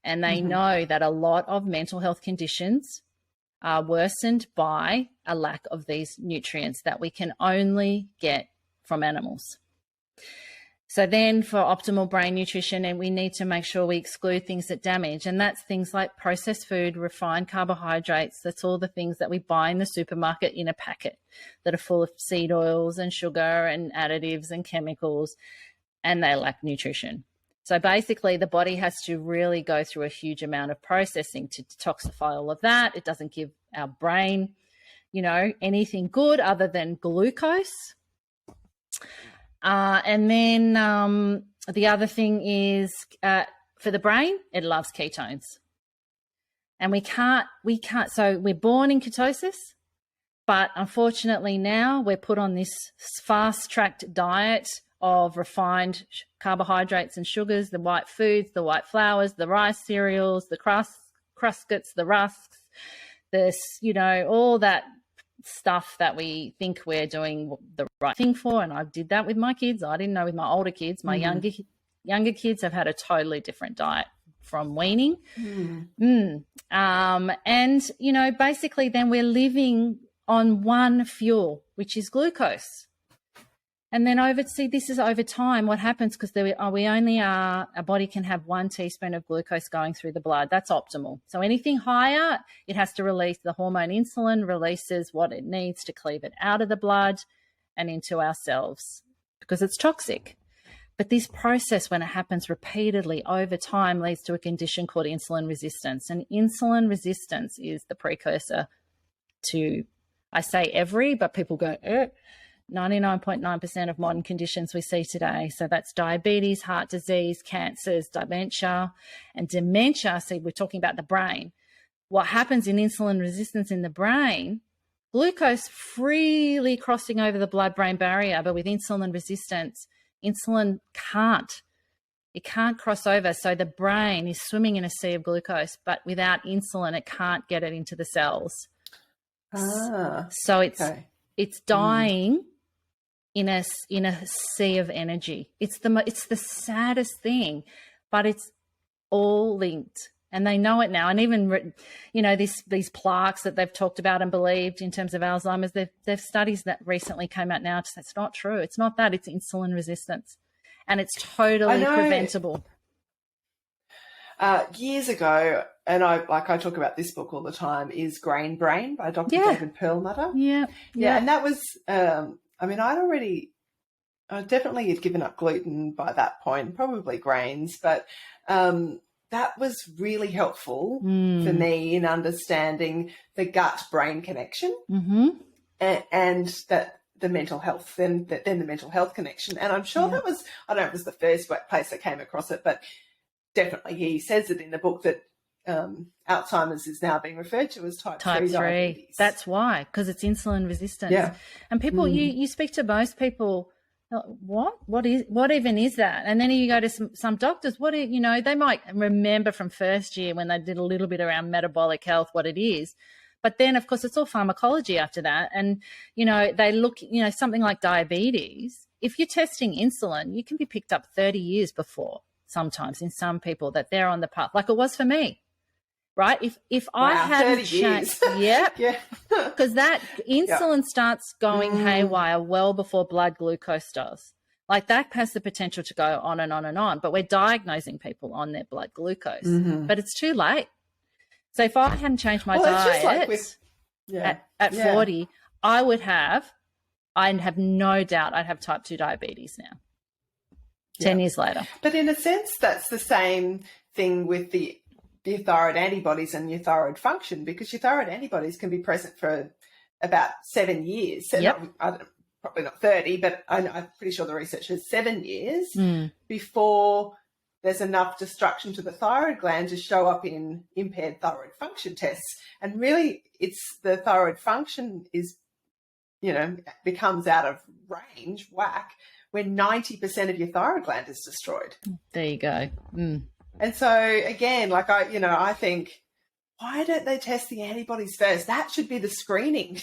And they know that a lot of mental health conditions are worsened by a lack of these nutrients that we can only get from animals. So then for optimal brain nutrition, and we need to make sure we exclude things that damage, and that's things like processed food, refined carbohydrates. That's all the things that we buy in the supermarket in a packet that are full of seed oils and sugar and additives and chemicals, and they lack nutrition. So basically the body has to really go through a huge amount of processing to detoxify all of that. It doesn't give our brain, anything good other than glucose. And then the other thing is for the brain, it loves ketones. And we can't, so we're born in ketosis, but unfortunately now we're put on this fast-tracked diet of refined carbohydrates and sugars, the white foods, the white flours, the rice cereals, the cruscets, the rusks, all that stuff that we think we're doing the right thing for. And I did that with my kids. I didn't know with my older kids. My younger kids have had a totally different diet from weaning. And, basically then we're living on one fuel, which is glucose. And then this is over time what happens, because our body can have 1 teaspoon of glucose going through the blood. That's optimal. So anything higher, it has to release the hormone insulin, releases what it needs to cleave it out of the blood and into our cells because it's toxic. But this process, when it happens repeatedly over time, leads to a condition called insulin resistance. And insulin resistance is the precursor to, I say but people go, 99.9% of modern conditions we see today. So that's diabetes, heart disease, cancers, dementia. And dementia, see, we're talking about the brain. What happens in insulin resistance in the brain, glucose freely crossing over the blood-brain barrier, but with insulin resistance, insulin can't cross over. So the brain is swimming in a sea of glucose, but without insulin, it can't get it into the cells. So it's dying in a sea of energy. It's the saddest thing, but it's all linked, and they know it now. And even these plaques that they've talked about and believed in terms of Alzheimer's, they've studies that recently came out now to say it's not true. It's not that. It's insulin resistance, and it's totally preventable. Years ago, and I talk about this book all the time, is Grain Brain by Dr. David Perlmutter. Yeah. And that was, I definitely had given up gluten by that point, probably grains, but that was really helpful for me in understanding the gut-brain connection and that the mental health, then the mental health connection. And I'm sure that was, I don't know if it was the first place I came across it, but definitely he says it in the book that Alzheimer's is now being referred to as type 3 diabetes. That's why, because it's insulin resistance. Yeah. And people, you speak to most people What even is that? And then you go to some doctors, they might remember from first year when they did a little bit around metabolic health what it is. But then, of course, it's all pharmacology after that. And, they look, something like diabetes. If you're testing insulin, you can be picked up 30 years before sometimes in some people that they're on the path, like it was for me. Right? If I hadn't changed, yeah, because that insulin starts going haywire well before blood glucose does. Like that has the potential to go on and on and on. But we're diagnosing people on their blood glucose, but it's too late. So if I hadn't changed my diet at 40, I'd have no doubt I'd have type 2 diabetes now. 10 years later. But in a sense, that's the same thing with your thyroid antibodies and your thyroid function, because your thyroid antibodies can be present for about 7 years. Probably not 30, but I'm pretty sure the research says 7 years before there's enough destruction to the thyroid gland to show up in impaired thyroid function tests. And really, it's the thyroid function becomes out of range, whack, when 90% of your thyroid gland is destroyed. There you go. And so again, I think, why don't they test the antibodies first? That should be the screening,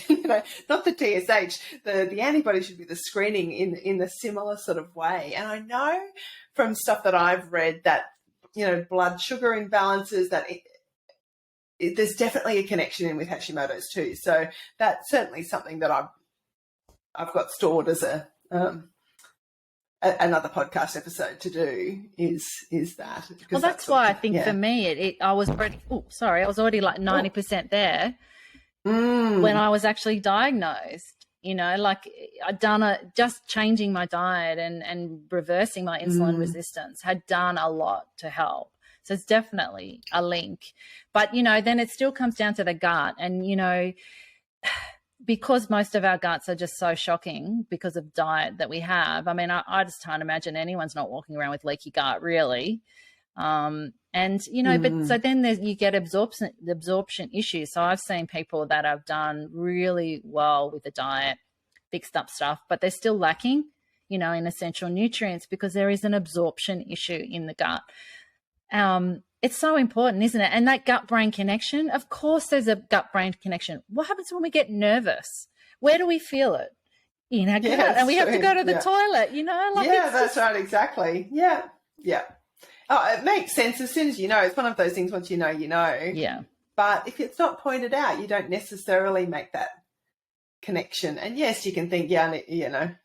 not the TSH. The antibodies should be the screening in a similar sort of way. And I know from stuff that I've read that, blood sugar imbalances, that there's definitely a connection in with Hashimoto's too. So that's certainly something that I've got stored as another podcast episode to do is that. Well, that's why I think for me, I was already like 90% there when I was actually diagnosed. I'd done just changing my diet and reversing my insulin resistance had done a lot to help. So it's definitely a link. But, then it still comes down to the gut. And, because most of our guts are just so shocking because of diet that we have. I mean, I just can't imagine anyone's not walking around with leaky gut, really. But so then you get absorption issues. So I've seen people that have done really well with the diet, fixed up stuff, but they're still lacking, in essential nutrients because there is an absorption issue in the gut. It's so important, isn't it? And that gut-brain connection, of course there's a gut-brain connection. What happens when we get nervous? Where do we feel it? In our gut. And we have to go to the toilet, that's right, exactly. Yeah. Oh, it makes sense as soon as you know. It's one of those things, once you know, you know. Yeah. But if it's not pointed out, you don't necessarily make that connection. And yes, you can think, get a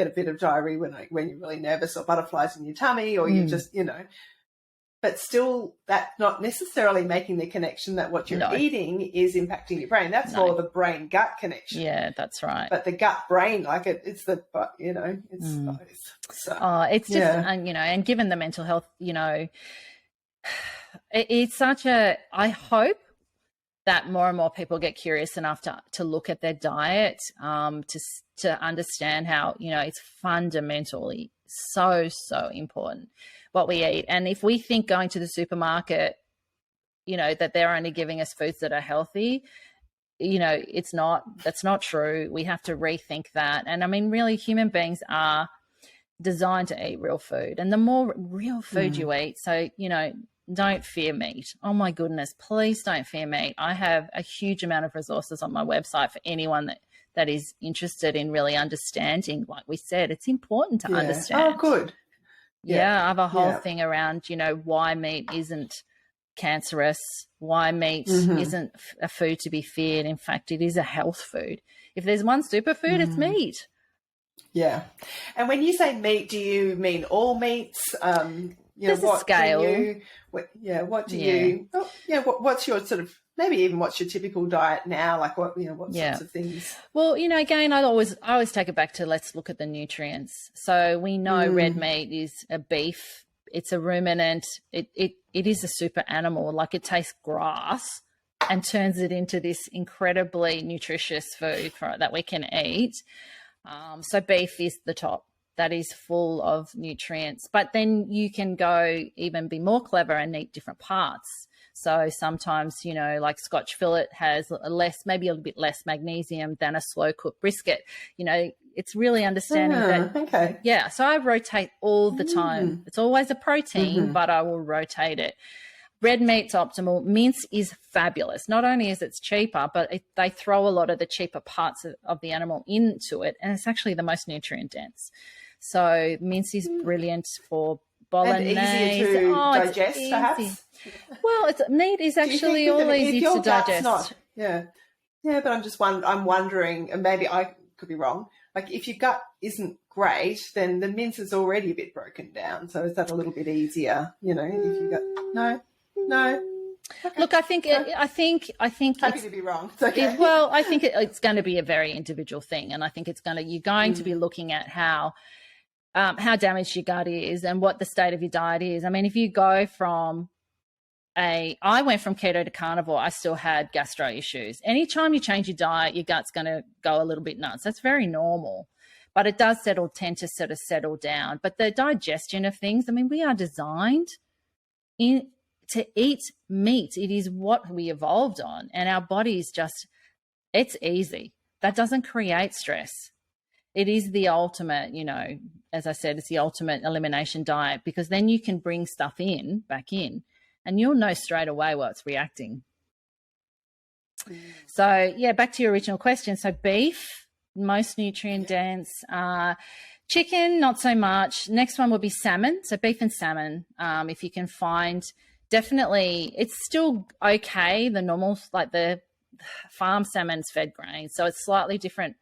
bit of diarrhea when you're really nervous, or butterflies in your tummy, or you just, but still that's not necessarily making the connection that what you're eating is impacting your brain. That's more the brain-gut connection. Yeah, that's right. But the gut-brain, it's both. So, it's just, and given the mental health, it's such I hope that more and more people get curious enough to look at their diet, to understand how, it's fundamentally so important what we eat. And if we think going to the supermarket, that they're only giving us foods that are healthy, that's not true. We have to rethink that. And I mean, really, human beings are designed to eat real food, and the more real food you eat, so, don't fear meat. Oh my goodness, please don't fear meat. I have a huge amount of resources on my website for anyone that is interested in really understanding. Like we said, it's important to understand. Oh, good. Yeah, I have a whole thing around, why meat isn't cancerous, why meat isn't a food to be feared. In fact, it is a health food. If there's one superfood, it's meat. Yeah. And when you say meat, do you mean all meats? There's a scale. What's your sort of, maybe even what's your typical diet now? Like what sorts of things? Well, again, I always take it back to, let's look at the nutrients. So we know red meat is a beef. It's a ruminant. It is a super animal. Like it tastes grass and turns it into this incredibly nutritious food that we can eat. So beef is the top. That is full of nutrients. But then you can go even be more clever and eat different parts. So sometimes, like Scotch fillet has maybe a little bit less magnesium than a slow cooked brisket. It's really understanding that. Okay. Yeah. So I rotate all the time. It's always a protein, but I will rotate it. Red meat's optimal. Mince is fabulous. Not only is it cheaper, but they throw a lot of the cheaper parts of the animal into it, and it's actually the most nutrient dense. So mince is brilliant for bolognese. And easier to digest, perhaps? Well, meat is actually all easy to digest. Yeah, but I'm wondering, and maybe I could be wrong, like if your gut isn't great, then the mince is already a bit broken down. So is that a little bit easier, if you got... No. Okay. Look, I think happy to be wrong. It's okay. I think it's going to be a very individual thing, and I think you're going to be looking at how damaged your gut is and what the state of your diet is. I mean, if you go from I went from keto to carnivore, I still had gastro issues. Anytime you change your diet, your gut's going to go a little bit nuts. That's very normal, but it does tend to sort of settle down. But the digestion of things, I mean, we are designed to eat meat. It is what we evolved on, and our body is it's easy. That doesn't create stress. It is the ultimate, as I said, it's the ultimate elimination diet, because then you can bring stuff back in, and you'll know straight away what's reacting. So yeah, back to your original question. So beef, most nutrient dense, chicken, not so much. Next one will be salmon. So beef and salmon, if you can find. Definitely, it's still okay. The normal, like the farm salmon's fed grain, so it's slightly different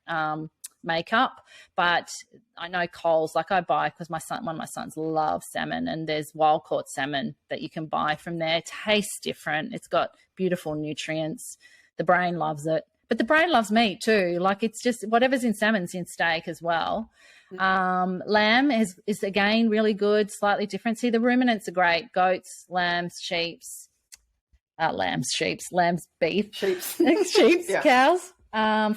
makeup. But I know Coles, like I buy, because one of my sons loves salmon, and there's wild caught salmon that you can buy from there. It tastes different. It's got beautiful nutrients. The brain loves it, but the brain loves meat too. Like, it's just whatever's in salmon's in steak as well. Lamb is again really good, slightly different. See, the ruminants are great: goats, lambs, sheep's, beef, sheep's, yeah. Cows,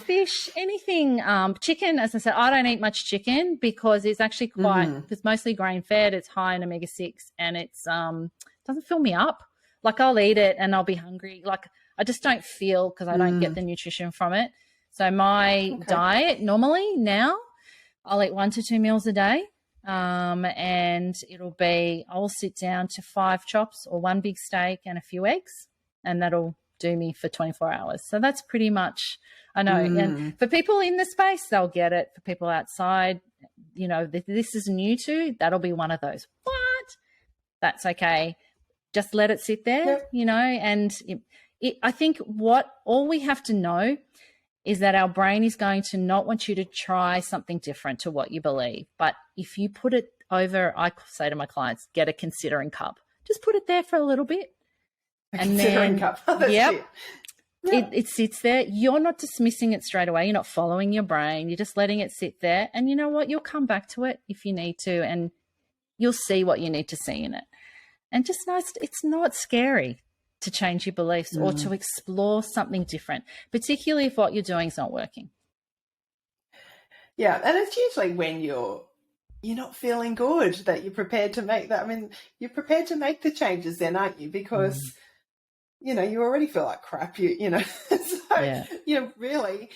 fish, anything. Chicken, as I said, I don't eat much chicken because it's actually it's mostly grain fed. It's high in omega-6, and it's doesn't fill me up. Like, I'll eat it and I'll be hungry. Like, I just don't feel, because I don't get the nutrition from it. So my diet normally now, I'll eat 1 to 2 meals a day, and I'll sit down to 5 chops or 1 big steak and a few eggs, and that'll do me for 24 hours. So that's pretty much, I know. And for people in the space, they'll get it. For people outside, this is new to, that'll be one of those. What? That's okay. Just let it sit there, and I think all we have to know is that our brain is going to not want you to try something different to what you believe. But if you put it over, I say to my clients, get a considering cup. Just put it there for a little bit. Considering cup. It sits there. You're not dismissing it straight away. You're not following your brain. You're just letting it sit there. And you know what? You'll come back to it if you need to, and you'll see what you need to see in it. And just know it's not scary to change your beliefs or to explore something different, particularly if what you're doing is not working. Yeah, and it's usually when you're not feeling good that you're prepared to make that. I mean, you're prepared to make the changes then, aren't you? Because, you already feel like crap, so, really,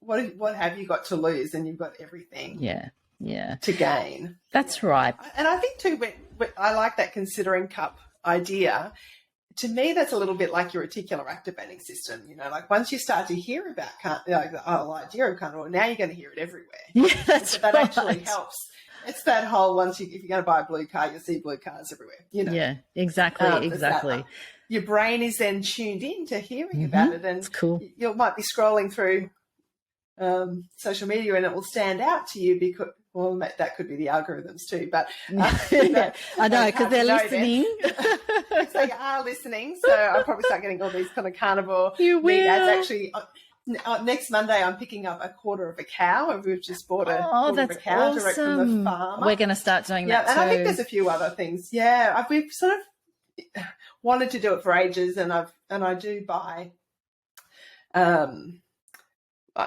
what have you got to lose? And you've got everything to gain. That's right. And I think too, I like that considering cup idea. To me, that's a little bit like your reticular activating system. Like, once you start to hear about the whole idea of carnivore, now you're going to hear it everywhere. Yeah, that's that actually helps. It's that whole, if you're going to buy a blue car, you'll see blue cars everywhere. Yeah, exactly. Your brain is then tuned in to hearing about it, and it's cool. You might be scrolling through social media, and it will stand out to you because. Well, that could be the algorithms too, but I know, because they're listening. If they are listening, so I'll probably start getting all these kind of carnivore meat ads. Actually, next Monday I'm picking up a quarter of a cow. We've just bought a quarter of a cow direct from the farmer. We're going to start doing that too. And I think there's a few other things. Yeah, we've sort of wanted to do it for ages, and I do buy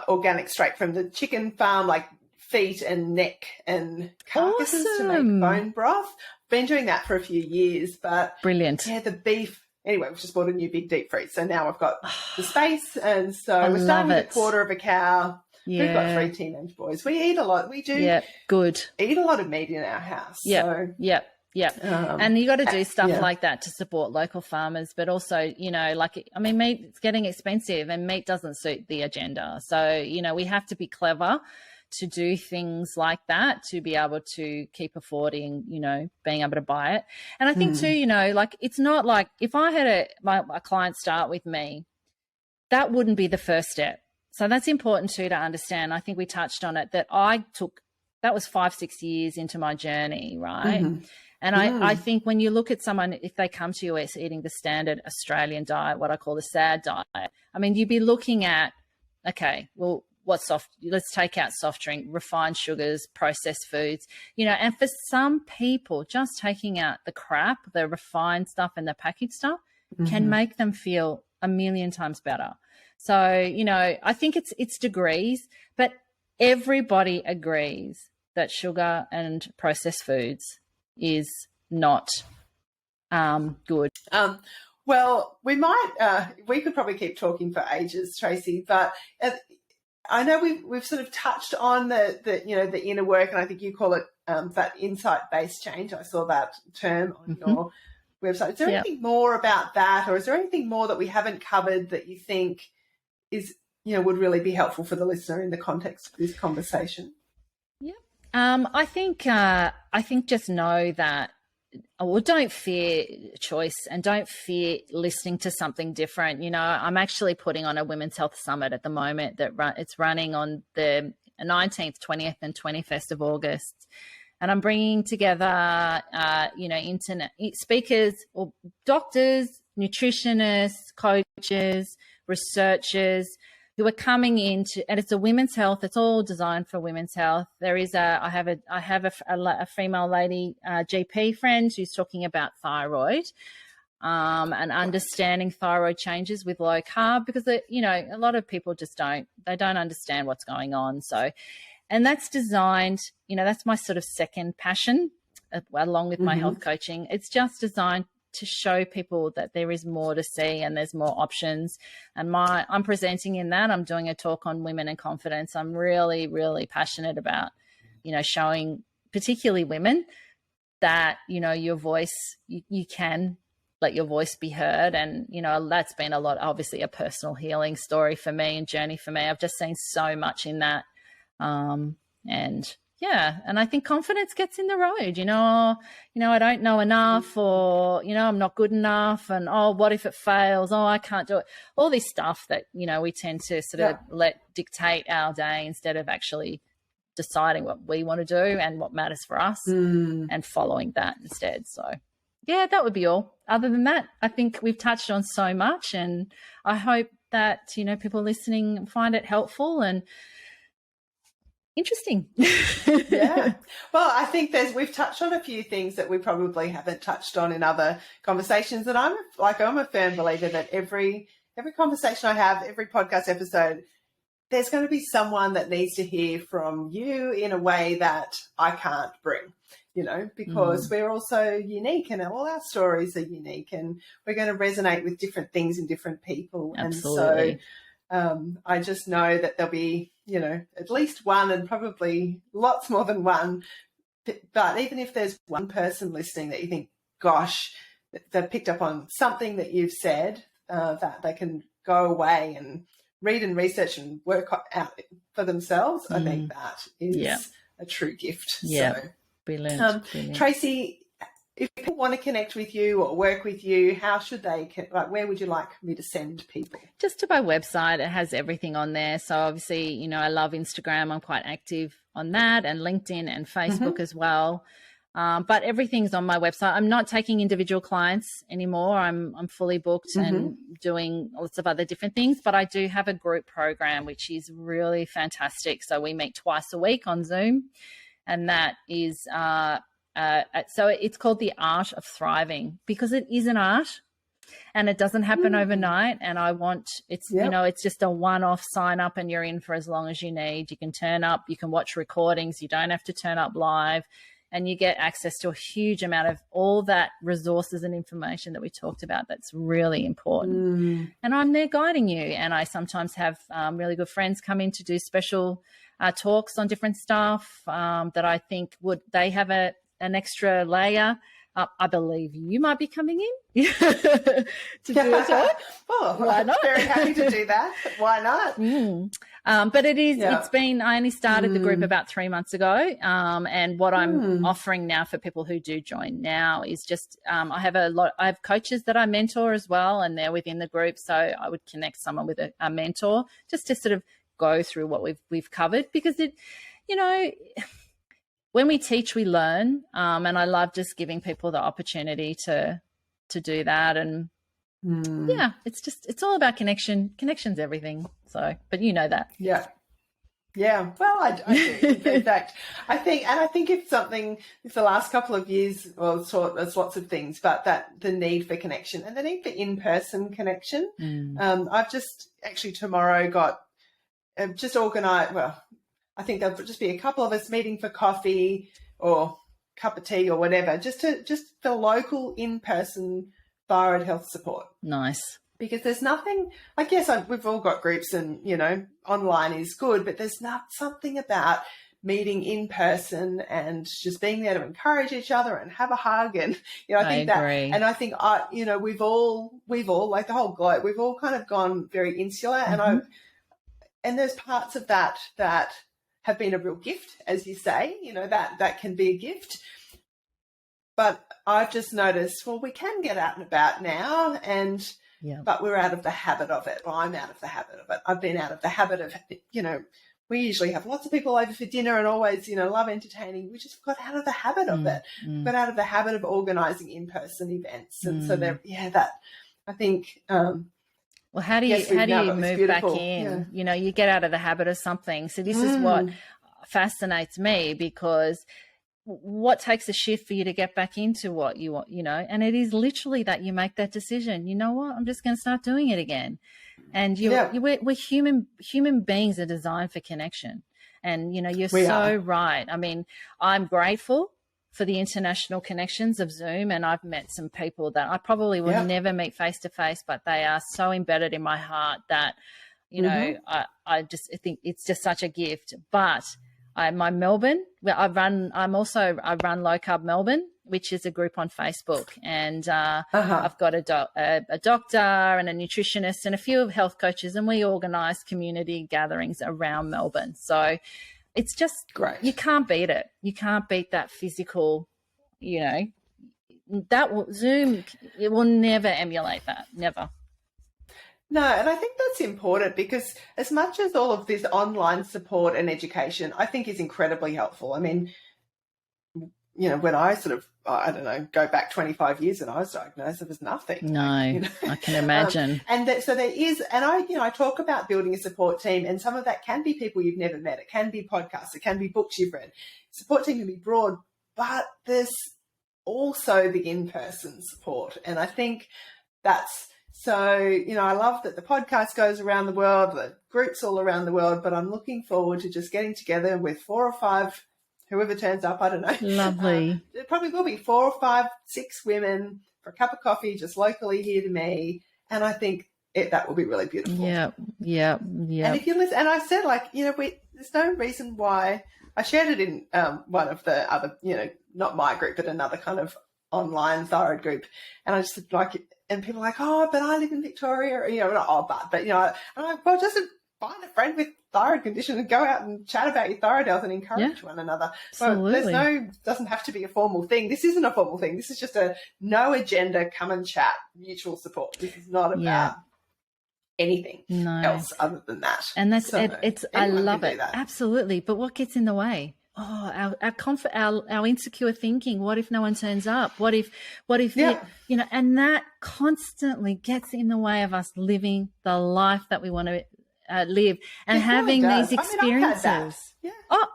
organic straight from the chicken farm, like feet and neck and carcasses to make bone broth. Been doing that for a few years, but brilliant. Yeah, the beef. Anyway, we've just bought a new big deep freeze, so now I've got the space, and so we're starting with a quarter of a cow. We've got Yeah. 3 teenage boys. We eat a lot. We do Yeah. Good. eat a lot of meat in our house. Yeah. So, Yeah. Yeah. And you got to do stuff yeah. like that to support local farmers, but also, you know, like, I mean, meat is getting expensive and meat doesn't suit the agenda. So, you know, we have to be clever to do things like that to be able to keep affording, you know, being able to buy it. And I think too, you know, like, it's not like if I had a client start with me, that wouldn't be the first step. So that's important too to understand. I think we touched on it, that that was 5-6 years into my journey, right? Mm-hmm. And I think when you look at someone, if they come to you as eating the standard Australian diet, what I call the SAD diet, I mean, you'd be looking at, okay, well, let's take out soft drink, refined sugars, processed foods, you know, and for some people, just taking out the crap, the refined stuff and the packaged stuff can make them feel a million times better. So, you know, I think it's degrees, but everybody agrees that sugar and processed foods is not good. Well, we could probably keep talking for ages, Tracey, but I know we've sort of touched on the you know, the inner work, and I think you call it that insight-based change. I saw that term on your website. Is there anything more about that, or is there anything more that we haven't covered that you think is, you know, would really be helpful for the listener in the context of this conversation? Yeah. I think just know that, well, don't fear choice and don't fear listening to something different. You know, I'm actually putting on a Women's Health Summit at the moment it's running on the 19th, 20th and 21st of August. And I'm bringing together, you know, internet speakers or doctors, nutritionists, coaches, researchers who are coming into, and it's a women's health. It's all designed for women's health. I have a female lady, GP friend, who's talking about thyroid, and understanding thyroid changes with low carb, because you know, a lot of people just don't understand what's going on. So, and that's designed, you know, that's my sort of second passion, along with my health coaching. It's just designed to show people that there is more to see and there's more options. And I'm presenting in that. I'm doing a talk on women and confidence. I'm really, really passionate about, you know, showing particularly women that, you know, your voice, you can let your voice be heard. And, you know, that's been obviously a personal healing story for me and journey for me. I've just seen so much in that. And I think confidence gets in the road, you know, I don't know enough, or, you know, I'm not good enough, and, oh, what if it fails? Oh, I can't do it. All this stuff that, you know, we tend to sort of let dictate our day instead of actually deciding what we want to do and what matters for us and following that instead. So, yeah, that would be all. Other than that, I think we've touched on so much, and I hope that, you know, people listening find it helpful and interesting. Yeah. Well, I think we've touched on a few things that we probably haven't touched on in other conversations. And I'm a firm believer that every conversation I have, every podcast episode, there's going to be someone that needs to hear from you in a way that I can't bring, you know, because we're also unique and all our stories are unique, and we're going to resonate with different things in different people. Absolutely. And so I just know that there'll be, you know, at least one, and probably lots more than one. But even if there's one person listening that you think, gosh, they've picked up on something that you've said, that they can go away and read and research and work out for themselves, I think that is a true gift. Yeah, so, brilliant. Tracey, if people want to connect with you or work with you, how should they, where would you like me to send people? Just to my website. It has everything on there. So obviously, you know, I love Instagram. I'm quite active on that, and LinkedIn and Facebook as well. But everything's on my website. I'm not taking individual clients anymore. I'm fully booked and doing lots of other different things. But I do have a group program, which is really fantastic. So we meet twice a week on Zoom, and that is so it's called The Art of Thriving, because it is an art and it doesn't happen overnight. And you know, it's just a one-off sign up and you're in for as long as you need. You can turn up, you can watch recordings. You don't have to turn up live. and you get access to a huge amount of all that resources and information that we talked about. That's really important. And I'm there guiding you. And I sometimes have really good friends come in to do special talks on different stuff that I think they have an extra layer. I believe you might be coming in to do a talk. Well, why not? Very happy to do that. Why not? But I only started the group about 3 months ago. And what I'm offering now for people who do join now is just, I have coaches that I mentor as well, and they're within the group. So I would connect someone with a mentor just to sort of go through what we've covered, because when we teach, we learn, and I love just giving people the opportunity to do that. And it's all about connection. Connection's everything. So, but you know that. Yeah. Well, I do. In fact, I think it's something. It's the last couple of years. Well, there's lots of things, but the need for connection and the need for in-person connection. I've just actually tomorrow got just organised. Well, I think there'll just be a couple of us meeting for coffee or cup of tea or whatever, just the local in-person thyroid health support. Nice. Because there's nothing, I guess we've all got groups and, online is good, but there's not something about meeting in person and just being there to encourage each other and have a hug. And, I agree. And I think, we've all, like the whole globe, we've all kind of gone very insular. And there's parts of that have been a real gift, as you say, that can be a gift. But I've just noticed, well, we can get out and about now, but we're out of the habit of it. Well, I'm out of the habit of it. I've been out of the habit of, we usually have lots of people over for dinner and always, love entertaining. We just got out of the habit of it. Got out of the habit of organising in-person events. And so I think... well, how do you move back in? Yeah. You get out of the habit of something. So this is what fascinates me, because what takes a shift for you to get back into what you want, and it is literally that you make that decision. You know what? I'm just going to start doing it again. And we're human beings are designed for connection. And, you're so right. I mean, I'm grateful for the international connections of Zoom, and I've met some people that I probably will never meet face to face, but they are so embedded in my heart that, I think it's just such a gift. But my Melbourne, I run Low Carb Melbourne, which is a group on Facebook, and I've got a doctor and a nutritionist and a few health coaches, and we organise community gatherings around Melbourne. So it's just great. You can't beat it. You can't beat that physical, Zoom, it will never emulate that. Never. No, and I think that's important, because as much as all of this online support and education, I think is incredibly helpful. I mean, when I sort of, go back 25 years and I was diagnosed, there was nothing. No, I can imagine. So there is, and I talk about building a support team, and some of that can be people you've never met. It can be podcasts. It can be books you've read. Support team can be broad, but there's also the in-person support. And I think that's, so, I love that the podcast goes around the world, the groups all around the world, but I'm looking forward to just getting together with 4 or 5, whoever turns up, I don't know. Lovely. It probably will be 4 or 5, 6 women for a cup of coffee just locally here to me. And I think that will be really beautiful. Yeah. And if you listen, and I said, there's no reason why. I shared it in one of the other, not my group, but another kind of online thyroid group. And I just and people are like, oh, but I live in Victoria, I'm like, well, just find a friend with thyroid condition and go out and chat about your thyroid health and encourage one another. Absolutely. So doesn't have to be a formal thing. This isn't a formal thing. This is just a no agenda, come and chat, mutual support. This is not about anything else other than that. And that's I love it. Absolutely. But what gets in the way? Oh, our insecure thinking. What if no one turns up? What if and that constantly gets in the way of us living the life that we want to live and having these experiences. I've had that. Oh,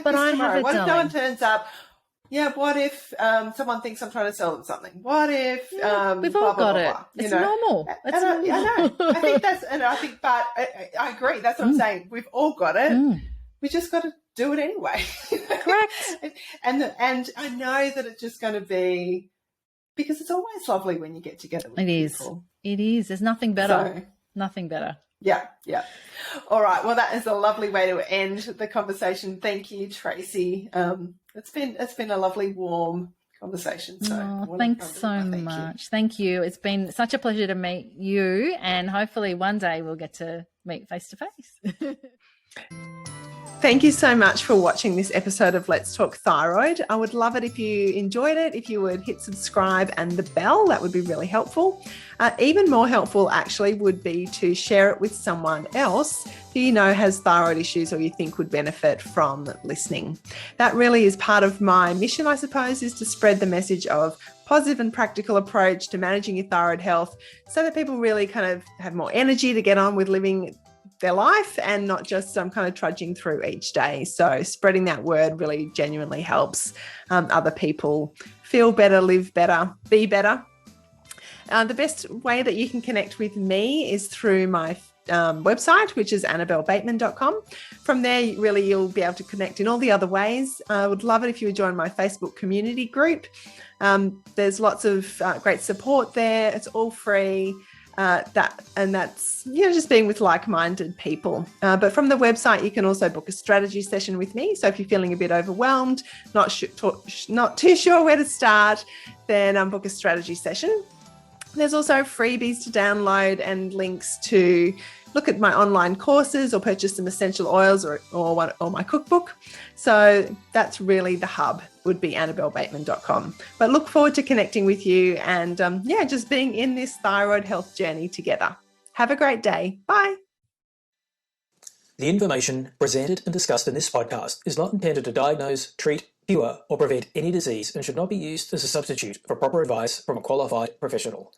but I have it. What if no one turns up? Yeah. What if someone thinks I'm trying to sell them something? What if we've all got it? It's normal. I know. I think but I agree. That's what I'm saying. We've all got it. We just got to do it anyway. Correct. And I know that it's just going to be, because it's always lovely when you get together with people. It is. There's nothing better. So, nothing better. Yeah. All right. Well, that is a lovely way to end the conversation. Thank you, Tracey. It's been a lovely, warm conversation. So thanks so much. Thank you. It's been such a pleasure to meet you, and hopefully one day we'll get to meet face to face. Thank you so much for watching this episode of Let's Talk Thyroid. I would love it if you enjoyed it, if you would hit subscribe and the bell. That would be really helpful. Even more helpful, actually, would be to share it with someone else who you know has thyroid issues or you think would benefit from listening. That really is part of my mission, I suppose, is to spread the message of positive and practical approach to managing your thyroid health so that people really kind of have more energy to get on with living their life and not just kind of trudging through each day. So spreading that word really genuinely helps other people feel better, live better, be better. The best way that you can connect with me is through my website, which is annabellebateman.com. From there, really, you'll be able to connect in all the other ways. I would love it if you would join my Facebook community group. There's lots of great support there. It's all free. That's just being with like-minded people. But from the website, you can also book a strategy session with me. So if you're feeling a bit overwhelmed, not too sure where to start, then book a strategy session. There's also freebies to download and links to look at my online courses or purchase some essential oils or my cookbook. So that's really the hub, would be annabellebateman.com. But look forward to connecting with you and just being in this thyroid health journey together. Have a great day. Bye. The information presented and discussed in this podcast is not intended to diagnose, treat, cure, or prevent any disease and should not be used as a substitute for proper advice from a qualified professional.